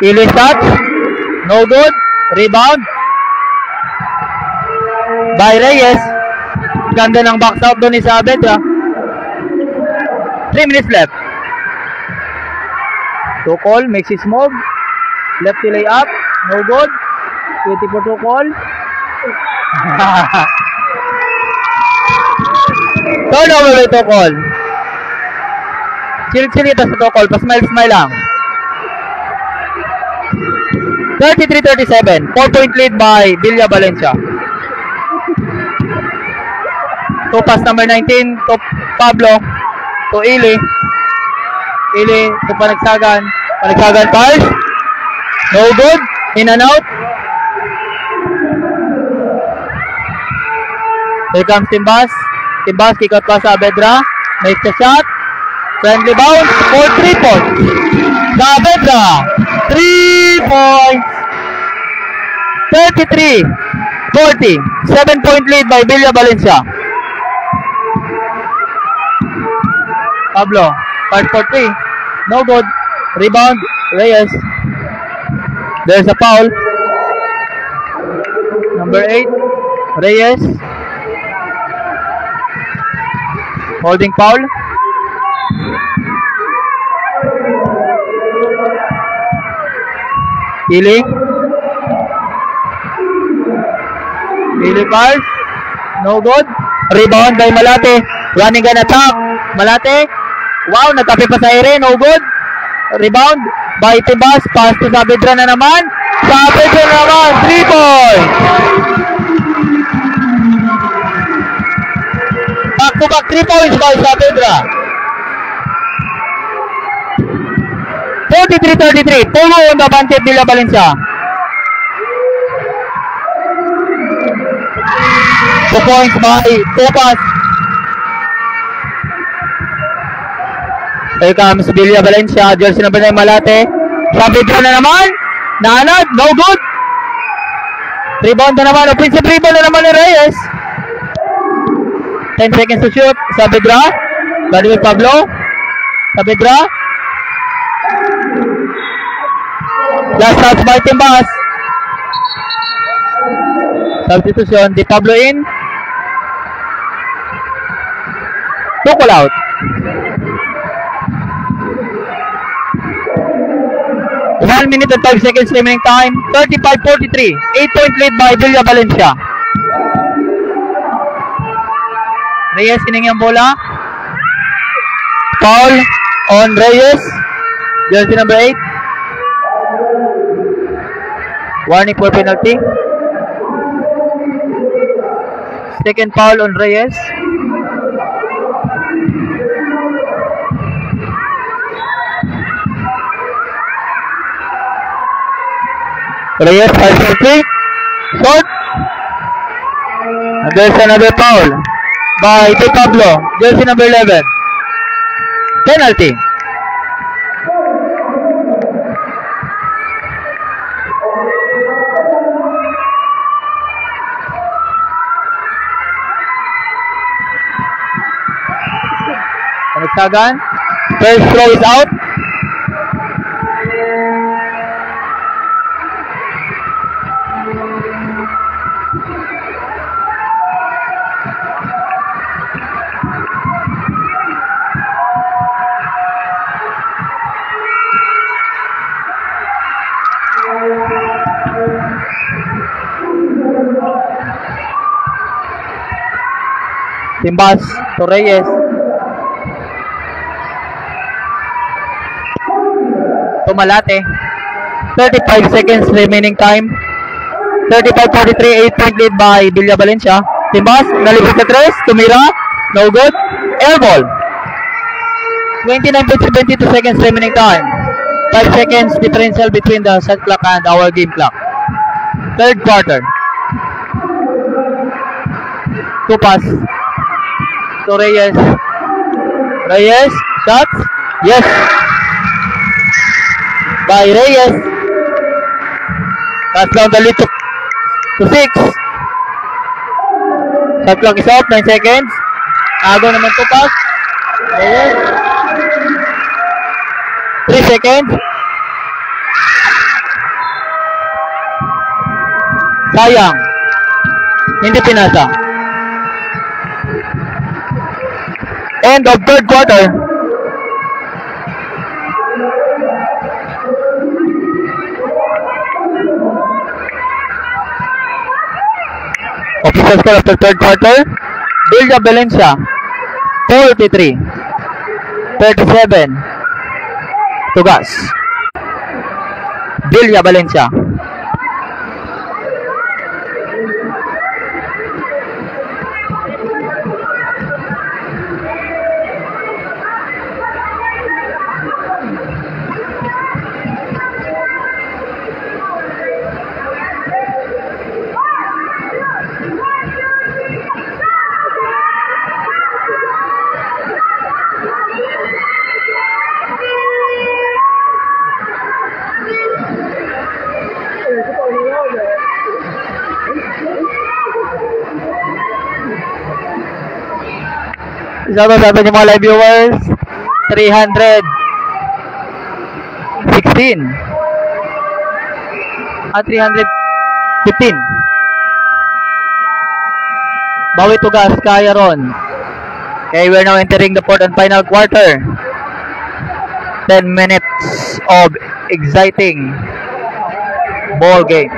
Ili shot, no good. Rebound by Reyes. Ganda ng box out doon ni Saavedra. 3 minutes left. Tukol makes his move. Left lay up, no good. 24 Tukol. Turnover by Tukol. Chill-chillita sa Tukol. Pa-smile-smile lang. 33-37. 4-point lead by Villa Valencia. To pass number 19 to Pablo. To Ili. Ili to Panagsagan. Panagsagan pass. No good. In and out. Here comes Timbas. Timbas kick out pass Saavedra. Makes the shot. Friendly bounce for 3 points. Saavedra. 3 points. 33-40. 7-point lead by Villa Valencia. Pablo. Part for 3. No good. Rebound. Reyes. There's a foul. Number 8. Reyes. Holding foul. Ili. Ili pass. No good. Rebound by Malate. Running gun attack. Malate. Wow, natapi pa sa ere. No good. Rebound by Timbas. Pass to Saavedra na naman. Saavedra naman, 3 points. Back-to-back 3 points by Saavedra. 43-33. Polo on the advantage Villa Valencia. 2 points by Topas. Here comes Villa Valencia. Jersey number 9 Malate. Saavedra na naman. Naanad. No good. Rebound na naman. Offensive rebound na naman ni Reyes. 10 seconds to shoot. Saavedra. Body with Pablo. Saavedra. Last touch by Timbas. Substitution. Di Pablo in. Tukol out. One minute and 5 seconds remaining time. 35-43. 8-point lead by Villa Valencia. Reyes hiningi ang bola. Foul on Reyes. Jersey number 8. Warning for penalty. Second foul on Reyes. Reyes has a three. Shot. And there's another foul by Di Pablo. Jersey number 11. Penalty. Panagsagan. First throw is out. Timbas to Reyes. To Malate. 35 seconds remaining time. 35-43, 8-point lead by Villa Valencia. Timbas, nalibot sa tres. Tumira. No good. Air ball. 29.72 seconds remaining time. 5 seconds differential between the shot clock and our game clock. Third quarter. Two pass. To Reyes. Reyes. Shots. Yes. By Reyes. Pass down the lead to 6. Shot clock is off. 9 seconds. Agaw naman to pass. Reyes. 3 seconds. Sayang. Hindi pinasa. End of third quarter. Official score after third quarter. Villa Valencia 43. 37. Tugas. Villa Valencia. Sabi yung mga live viewers, 316 at 315. Bawi Tugas, kaya ron. Okay, we're now entering the fourth and final quarter. 10 minutes of exciting ball game.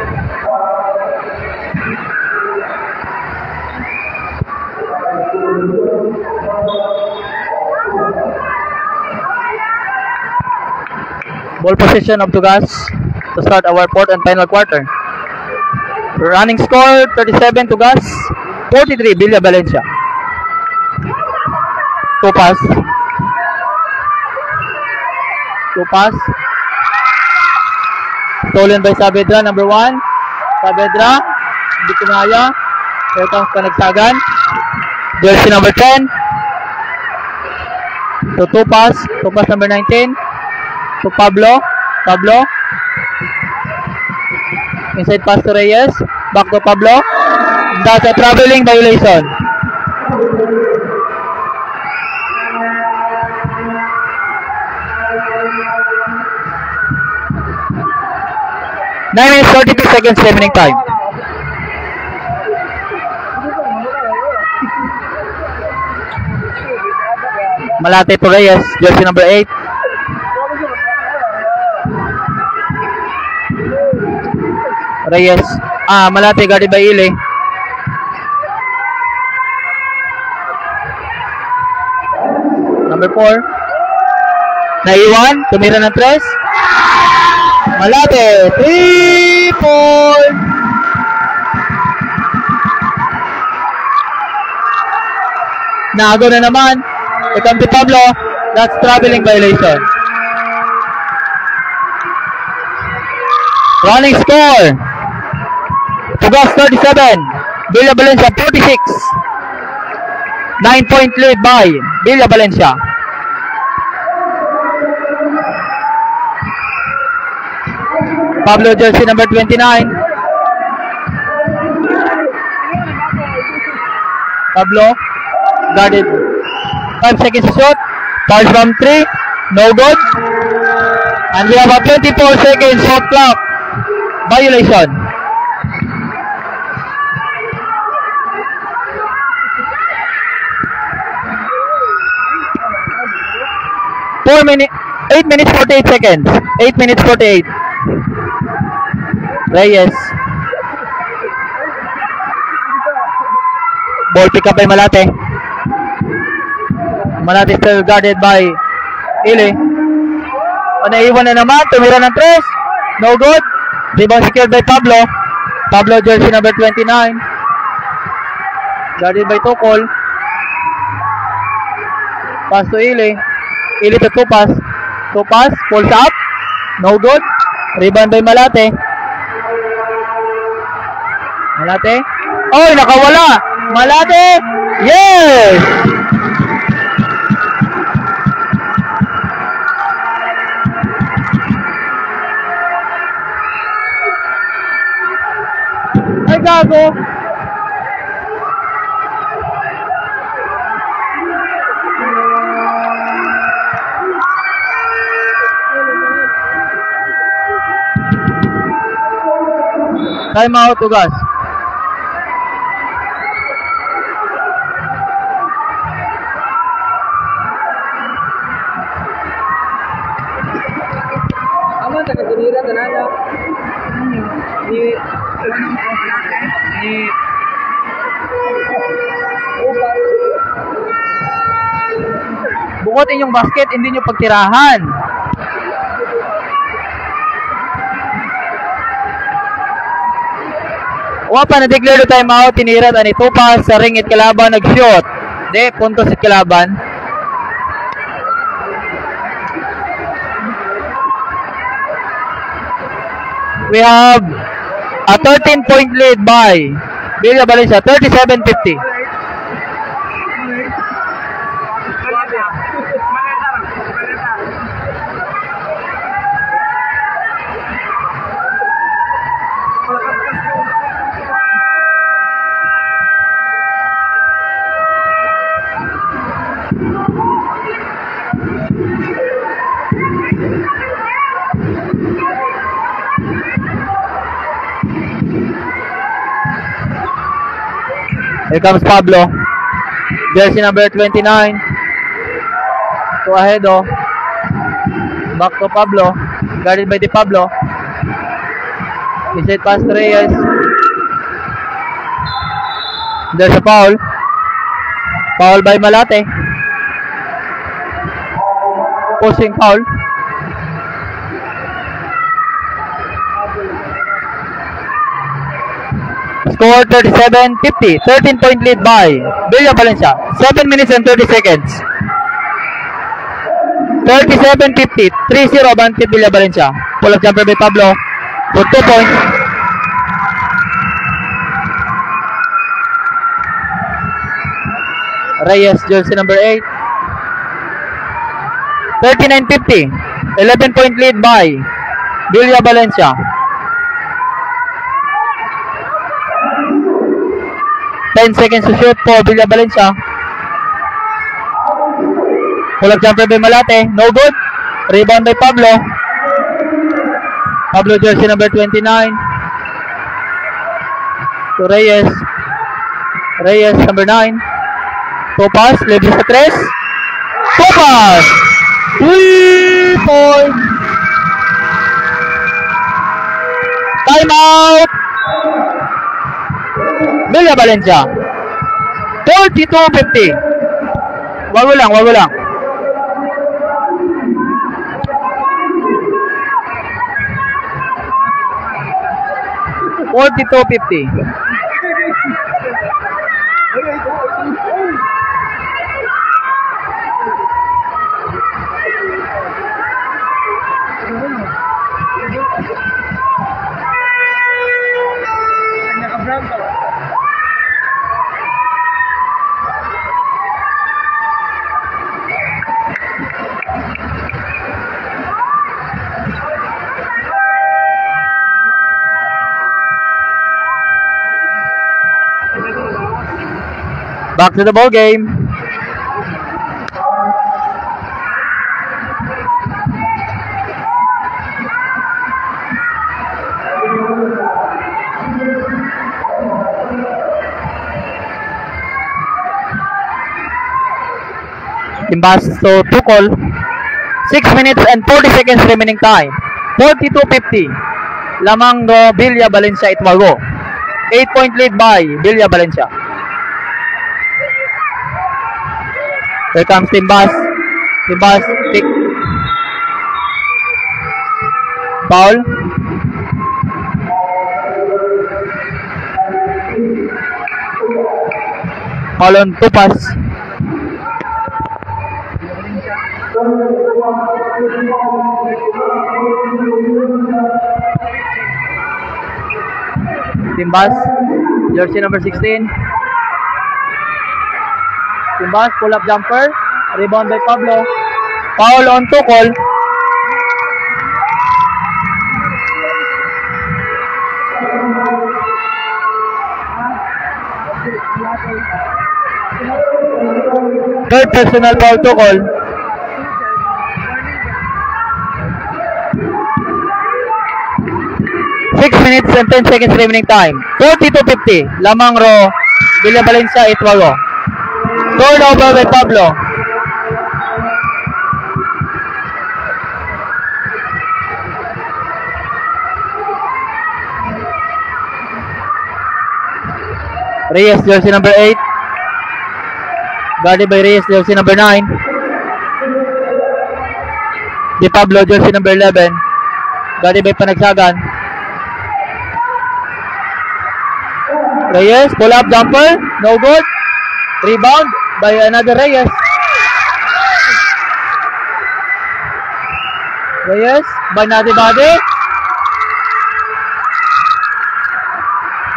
Ball position of Tugas. to start our fourth and final quarter. Running score 37 to Gas, 43 Villa Valencia. 2 pass. Stolen by Saavedra, number 1. Saavedra, hindi kumaya. Here comes Panagsagan. Jersey number 10. So 2 pass number 19. To Pablo. Inside pass to Reyes. Back to Pablo. That's a traveling violation. Nine minutes 42 seconds remaining time. Malate to Reyes, jersey number 8. Reyes, Malate guarded by Ile. Number 4. Naiwan, tumira ng 3. Malate, 3 point. Naago na naman. Here comes to Pablo. That's traveling violation. Running score. Tugas 37. Villa Valencia 46. 9-point lead by Villa Valencia. Pablo, jersey number 29. Pablo, guarded. 5 seconds to shoot. Foul from 3. No good. And we have a 24 seconds shot clock violation. Eight minutes 48 seconds. 8 minutes 48. Reyes. Ball pick up by Malate. Malate still guarded by Ile. Naiwan na naman. Tumira ng 3. No good. Rebound secured by Pablo. Pablo, jersey number 29. Guarded by Tokol. Pass to Ile. Ile to 2 pass. 2 pass. Pulls up. No good. Rebound by Malate. Malate. Oh, nakawala. Malate. Yes! Ay, gago. Time out, Tugas. Aman, taga-tinira, tanana. Bukotin yung basket, hindi nyo pagtirahan. Wapa na-declare do time out, tinirat ani tupas sa ring it kalaban nag-shoot. De, puntos it kalaban. We have a 13-point lead by Villa Valencia, 37-50. Here comes Pablo, jersey number 29. To Ahedo. Back to Pablo, guarded by Di Pablo. Inside pass to Reyes. There's a foul. Foul by Malate. Pushing foul. Score 37-50. 13-point lead by Villa Valencia. 7 minutes and 30 seconds. 37-50. 3-0 advantage Villa Valencia. Pull-up jumper by Pablo for 2 points. Reyes, jersey number 8. 39-50. 11-point lead by Villa Valencia. 10 seconds to shoot for Villa Valencia. Pull-up jumper by Malate. No good. Rebound by Pablo. Pablo, jersey number 29. To Reyes. Reyes, number 9. Topas, level sa 3. Topas! 3 points! Time out! Villa Valencia. 42-50. Wago lang, wago lang. $42.50. Back to the ball game. Timbas to Tukol. 6 minutes and 40 seconds remaining time. 42-50. Lamang no Villa Valencia Itwago. 8-point lead by Villa Valencia. Here comes Timbas. Timbas pick. Foul. Foul on Tupas. Timbas, jersey number 16. Timbas, pull-up jumper. Rebound by Pablo. Foul on Tukol. Third personal foul Tukol. Six minutes and 10 seconds remaining time. 42-50. Lamang ro Villa Valencia Itwago. Turnover by Pablo. Reyes, jersey number 8. Guarded by Reyes, jersey number 9. Di Pablo, jersey number 11. Guarded by Panagsagan. Reyes, pull up jumper, no good. Rebound by another Reyes. Reyes, Banati body.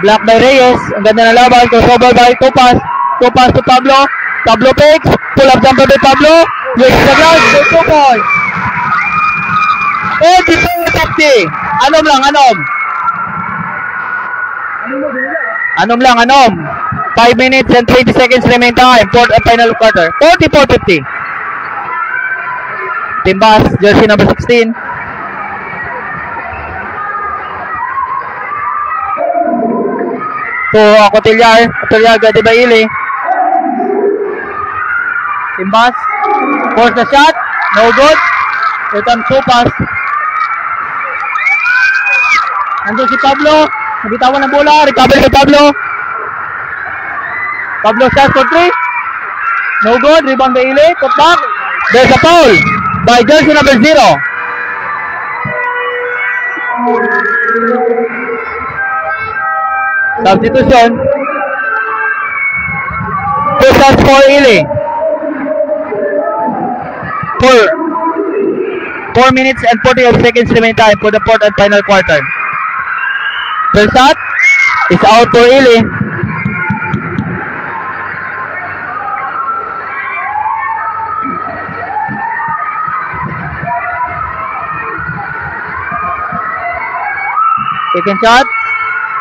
Block by Reyes. Ang ganda na laban. Crossover by Tupas. Tupas to Pablo. Pablo picks. Pull up jumper by Pablo. Yes, the glass. 2 points. 42-50. Anom lang, anom. Anom lang, anom. 5 minutes and 20 seconds remaining time. Final quarter. 44-50. Timbas, jersey number 16. To Cotillar. Cotillar, gadi by Ili. Timbas. Force the shot. No good. Here comes Tupas. Nandun si Pablo. Nabitawan ng bola. Recover kay Pablo. Pablo shot for 3. No good. Rebound by Ili. Put back. There's a foul by jersey number 0. Substitution. Two shots for Ili. 4 minutes and 48 seconds remaining time for the fourth and final quarter. First shot is out for Ili. Second shot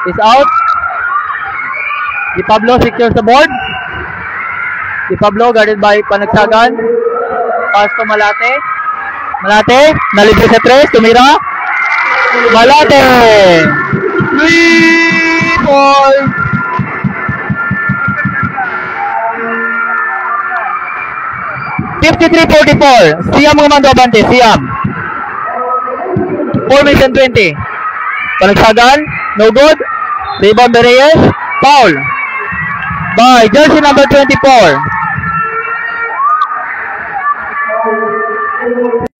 is out. Di Pablo secures the board. Di Pablo guarded by Panagsagan. Pass to Malate. Malate, nalibre sa 3, tumira. Malate! 3 points! (53-44). Siam ang mando abante, Siam. 4 minutes and 20. Panagsagan, no good. Rebound by Reyes, foul. By jersey number 24.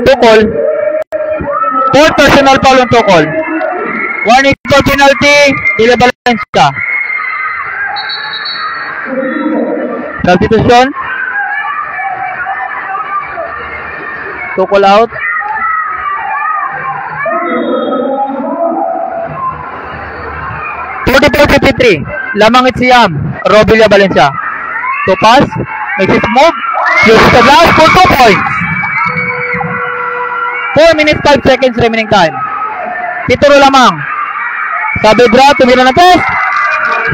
Tukol. Fourth personal foul on Tukol. Warning for penalty. Dila Valencia. Substitution. Tukol out. (44-53). Lamang it Siam. Robilia Valencia. To pass. Makes it move. Uses the glass for 2 points. 4 minutes 5 seconds remaining time. Pituro lamang. Saavedra, tumira na test.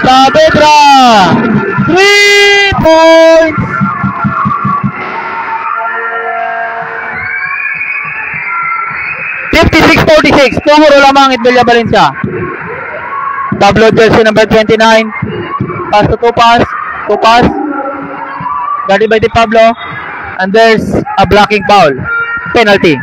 Saavedra! 3 points! (56-46). Tumuro lamang Itbelia Valencia. Pablo jersey number 29. Pass to Tupas. Tupas. Guarded by Di Pablo. And there's a blocking foul. Penalty.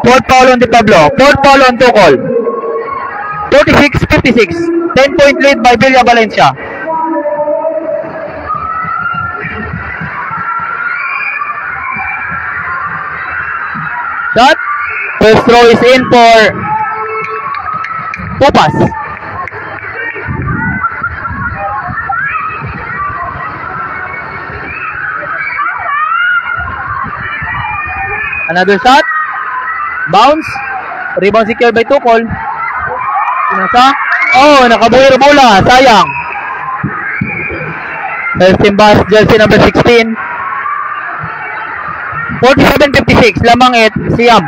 Fourth foul on Di Pablo. Fourth foul on Tukol. 46-56. 10-point lead by Villa Valencia. Shot. First throw is in for Tupas. Another shot. Bounce. Rebound secured by Tukol. Pinasa. Oh, nakabuhir bola. Sayang. First team pass, jersey number 16. 47-56. Lamang it. Siam.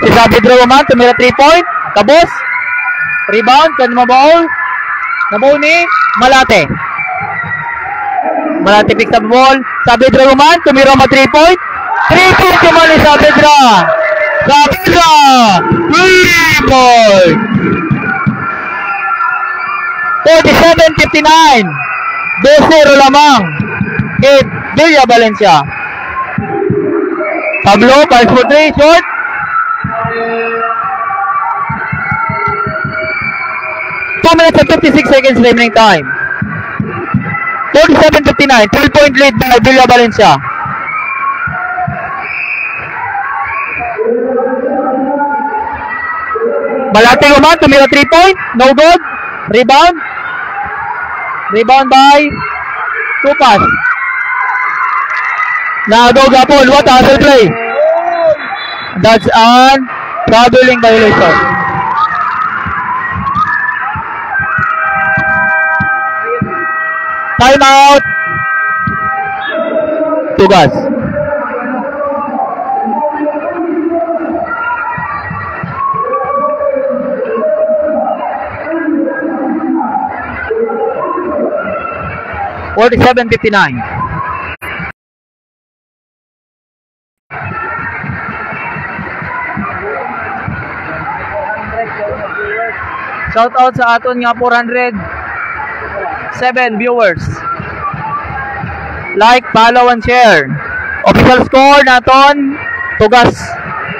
Si Saavedra naman. Tumira 3-point. Kabos. Rebound. Kan mabaul. Nabaul ni Malate. Malate picks up the ball. Saavedra naman. Tumira ma 3-point. 3-point naman ni Saavedra. Saavedra. 3-point. 47-59. 2-0 lamang. Kay Villa Valencia. Pablo, 5 for 3, short. Two minutes and 56 seconds remaining time. 47-59, 3-point lead by Villa Valencia. Malate naman, tumira 3-point, no good. Rebound. Rebound by Tupas. Nagaw gapon, what hustle play? That's an traveling violation. Time out. Tugas. (47-59). Shout out sa aton nga 407 viewers. Like, follow, and share. Official score naton, Tugas.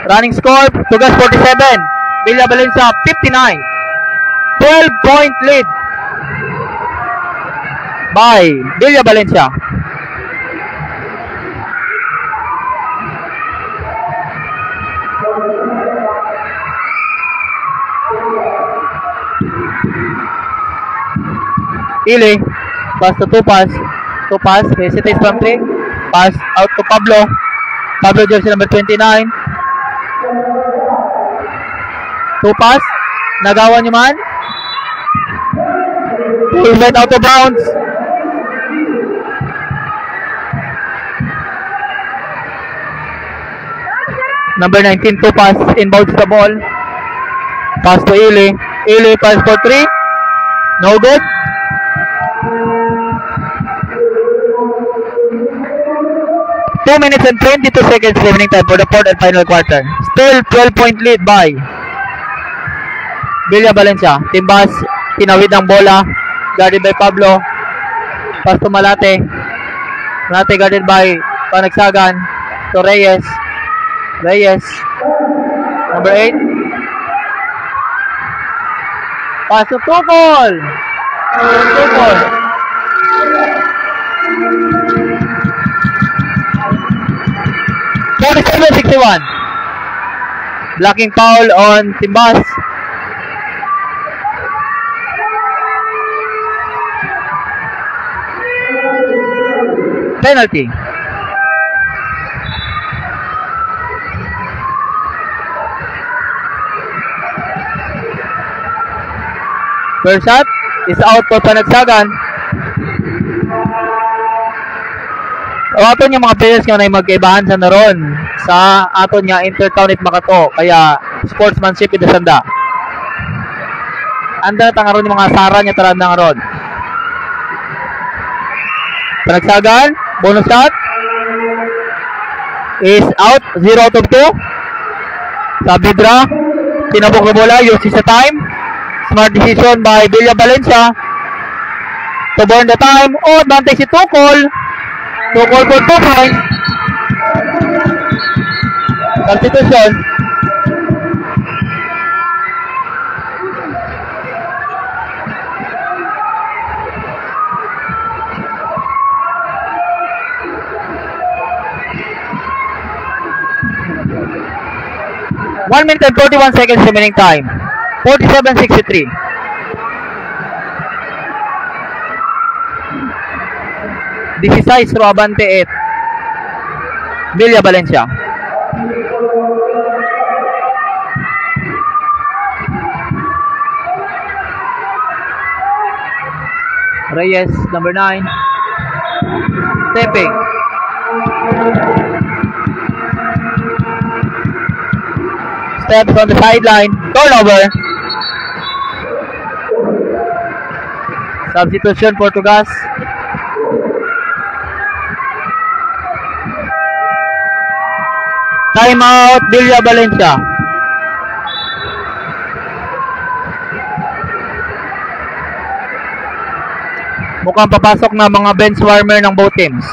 Running score, Tugas 47, Villa Valencia 59. 12-point lead. by Villa Valencia. Ili, pass to 2 pass. 2 pass, hesitates from 3. Pass out to Pablo. Pablo jersey number 29. 2 pass. Nagawa niyo man. Movement out of bounds. Number 19, 2 pass. Inbounds the ball. Pass to Ili. Ili pass for 3. No good. Two minutes and 22 seconds remaining time for the fourth and final quarter. Still 12-point lead by Villa Valencia. Timbas, tinawid ang bola. Guarded by Pablo. Pass to Malate. Malate guarded by Panagsagan. To Reyes. Reyes. Number 8. Pass to Tukol. Tukol. .47-61. Blocking foul on Timbas. Penalty. First shot is out for Panagsagan. Aton yung mga players nga na magkaibahan sa naron sa aton nga Intertown at Makato, kaya sportsmanship ito sanda. Anda tangaron yung mga sara niya tarad ng aron. Panagsagan, bonus shot is out, 0 out of 2. Sabidra, tinabok na bola, use sa time. Smart decision by Villa Valencia to burn the time. Oh, advantage si Tukol. Tukol for 2 points. Substitution. One minute and 41 seconds remaining time. 47-63. This is Ice Roabante 8. Villa Valencia. Reyes, number 9. Stepping. Steps on the sideline. Turnover. Substitution Portugas. Timeout Villa Valencia. Mukhang papasok na mga bench warmer ng both teams.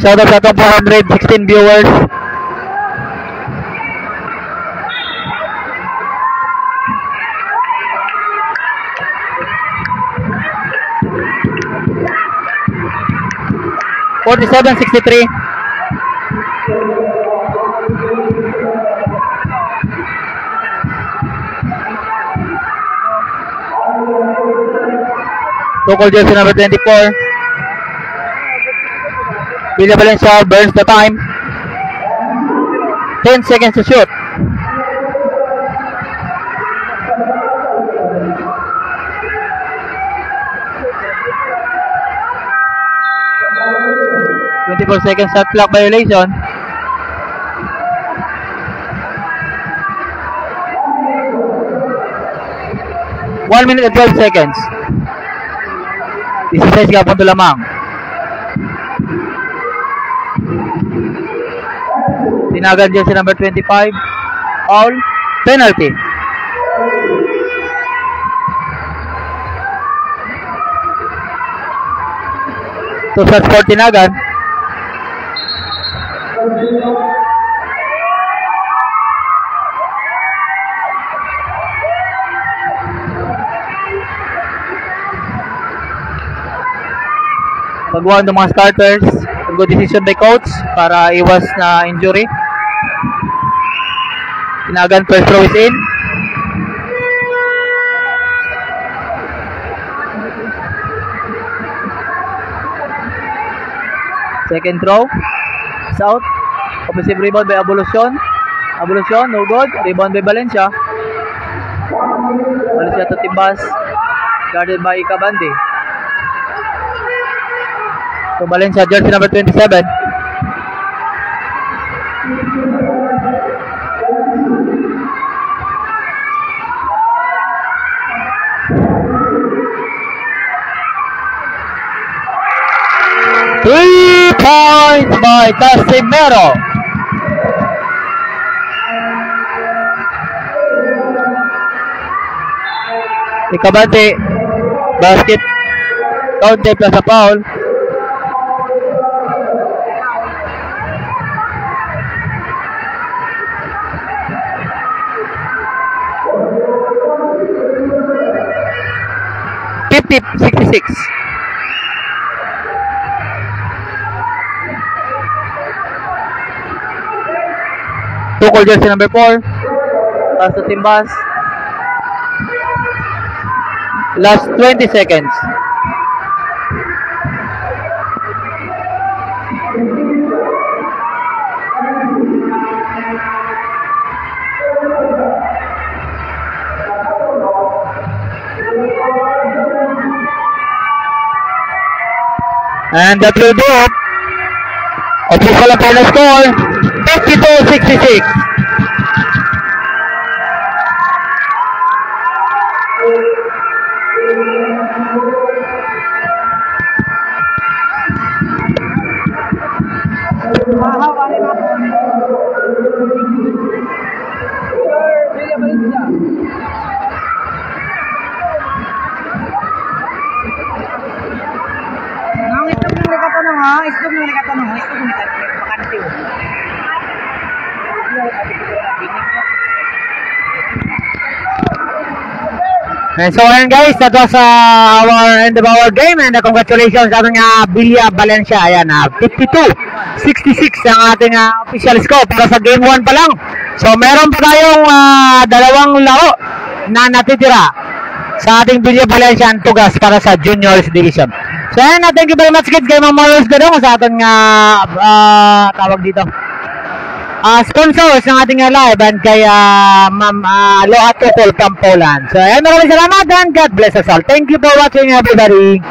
Shout out sa top 416 viewers. .47-63. Tukol jersey number 24. Villa Valencia burns the time. 10 seconds to shoot. .24 shot clock violation. One minute and 12 seconds. 16 ka punto lamang. Tinagan jersey number 25. Foul. Penalty. So shots for Tinagan. Pagbuhan ng mga starters, good decision by coach para iwas na injury. Tinagan, first throw is in. Second throw is out. Offensive rebound by Abolucion. Abolucion, no good. Rebound by Valencia. Valencia to Timbas. Guarded by Ikabande. So Valencia, jersey number 27. Three points by Casimero. Ikabante, basket, counted plus a foul. Tip 66. Tukol jersey number 4. Pass to Timbas. Last 20 seconds. And that will do it. Official final score, 52-66. And so ayan guys, that was our end of our game, and congratulations sa ating Villa Valencia. Ayan, 52-66 ang ating official score para sa game 1 pa lang. So meron pa tayong dalawang laro na natitira sa ating Villa Valencia and Tugas para sa Juniors Division. So ayan, thank you very much kids kay Ma'am Morals Gadong sa ating tawag dito, sponsors ng ating live, and kay Ma'am Loa Tukol from Poland. So ayan, maraming salamat and God bless us all. Thank you for watching everybody.